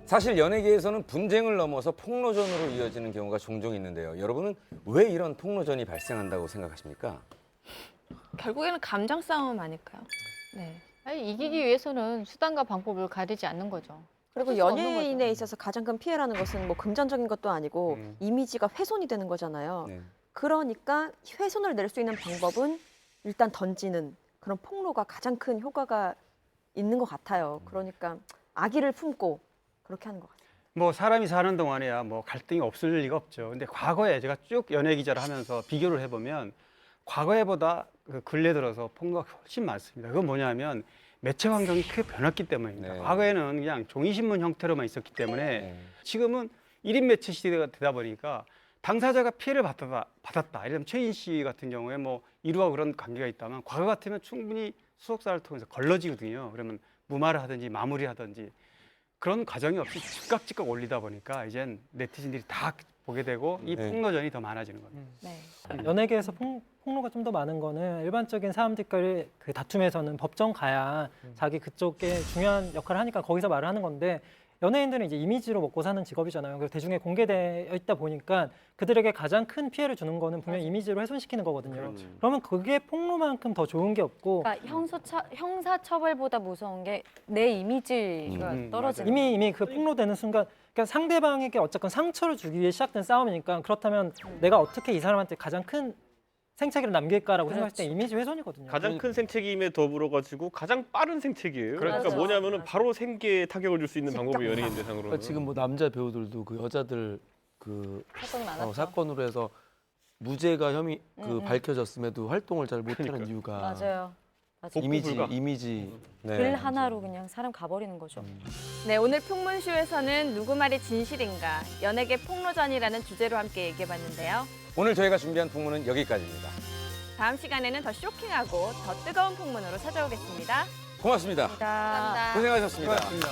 사실 연예계에서는 분쟁을 넘어서 폭로전으로 이어지는 경우가 종종 있는데요. 여러분은 왜 이런 폭로전이 발생한다고 생각하십니까? 결국에는 감정 싸움 아닐까요? 네. 아니, 이기기 위해서는 수단과 방법을 가리지 않는 거죠. 그리고 어쩔 수 없는 연예인에 거죠. 있어서 가장 큰 피해라는 것은 뭐 금전적인 것도 아니고 이미지가 훼손이 되는 거잖아요. 그러니까 훼손을 낼 수 있는 방법은 일단 던지는 그런 폭로가 가장 큰 효과가 있는 것 같아요. 그러니까 악의를 품고 그렇게 하는 것 같아요. 뭐 사람이 사는 동안에야 뭐 갈등이 없을 리가 없죠. 근데 과거에 제가 쭉 연예 기자를 하면서 비교를 해보면 과거에보다 그 근래 들어서 폭로가 훨씬 많습니다. 그건 뭐냐면 매체 환경이 크게 변했기 때문입니다. 과거에는 그냥 종이신문 형태로만 있었기 때문에 지금은 1인 매체 시대가 되다 보니까 당사자가 피해를 받았다. 예를 들면 최인 씨 같은 경우에 뭐 이루와 그런 관계가 있다면 과거 같으면 충분히 수석사를 통해서 걸러지거든요. 그러면 무마를 하든지 마무리를 하든지 그런 과정이 없이 즉각 올리다 보니까 이젠 네티즌들이 다 보게 되고 이 폭로전이 더 많아지는 겁니다. 연예계에서 폭로가 좀 더 많은 거는 일반적인 사람들과의 그 다툼에서는 법정 가야 자기 그쪽에 중요한 역할을 하니까 거기서 말을 하는 건데 연예인들은 이제 이미지로 먹고 사는 직업이잖아요. 그래서 대중에 공개되어 있다 보니까 그들에게 가장 큰 피해를 주는 거는 분명 이미지로 훼손시키는 거거든요. 그러면 그게 폭로만큼 더 좋은 게 없고 그러니까 형사처벌보다 무서운 게 내 이미지가 떨어지는 이미 그 폭로되는 순간 그러니까 상대방에게 어쨌건 상처를 주기 위해 시작된 싸움이니까 그렇다면 내가 어떻게 이 사람한테 가장 큰 생채기를 남길까라고 생각했을 때 이미지 훼손이거든요. 가장 큰 생채기임에 더불어 가지고 가장 빠른 생채기예요. 그러니까 그렇죠. 뭐냐면은 바로 생계에 타격을 줄 수 있는 방법이 연예인 대상으로는. 그러니까 지금 뭐 남자 배우들도 그 여자들 그 사건이 많았죠. 사건으로 해서 무죄가 혐의 밝혀졌음에도 활동을 잘 못하는 이유가 맞아요. 이미지 글 하나로 그냥 사람 가버리는 거죠. 네, 오늘 풍문쇼에서는 누구 말이 진실인가, 연예계 폭로전이라는 주제로 함께 얘기해봤는데요. 오늘 저희가 준비한 풍문은 여기까지입니다. 다음 시간에는 더 쇼킹하고 더 뜨거운 풍문으로 찾아오겠습니다. 고맙습니다. 감사합니다. 고생하셨습니다. 고맙습니다.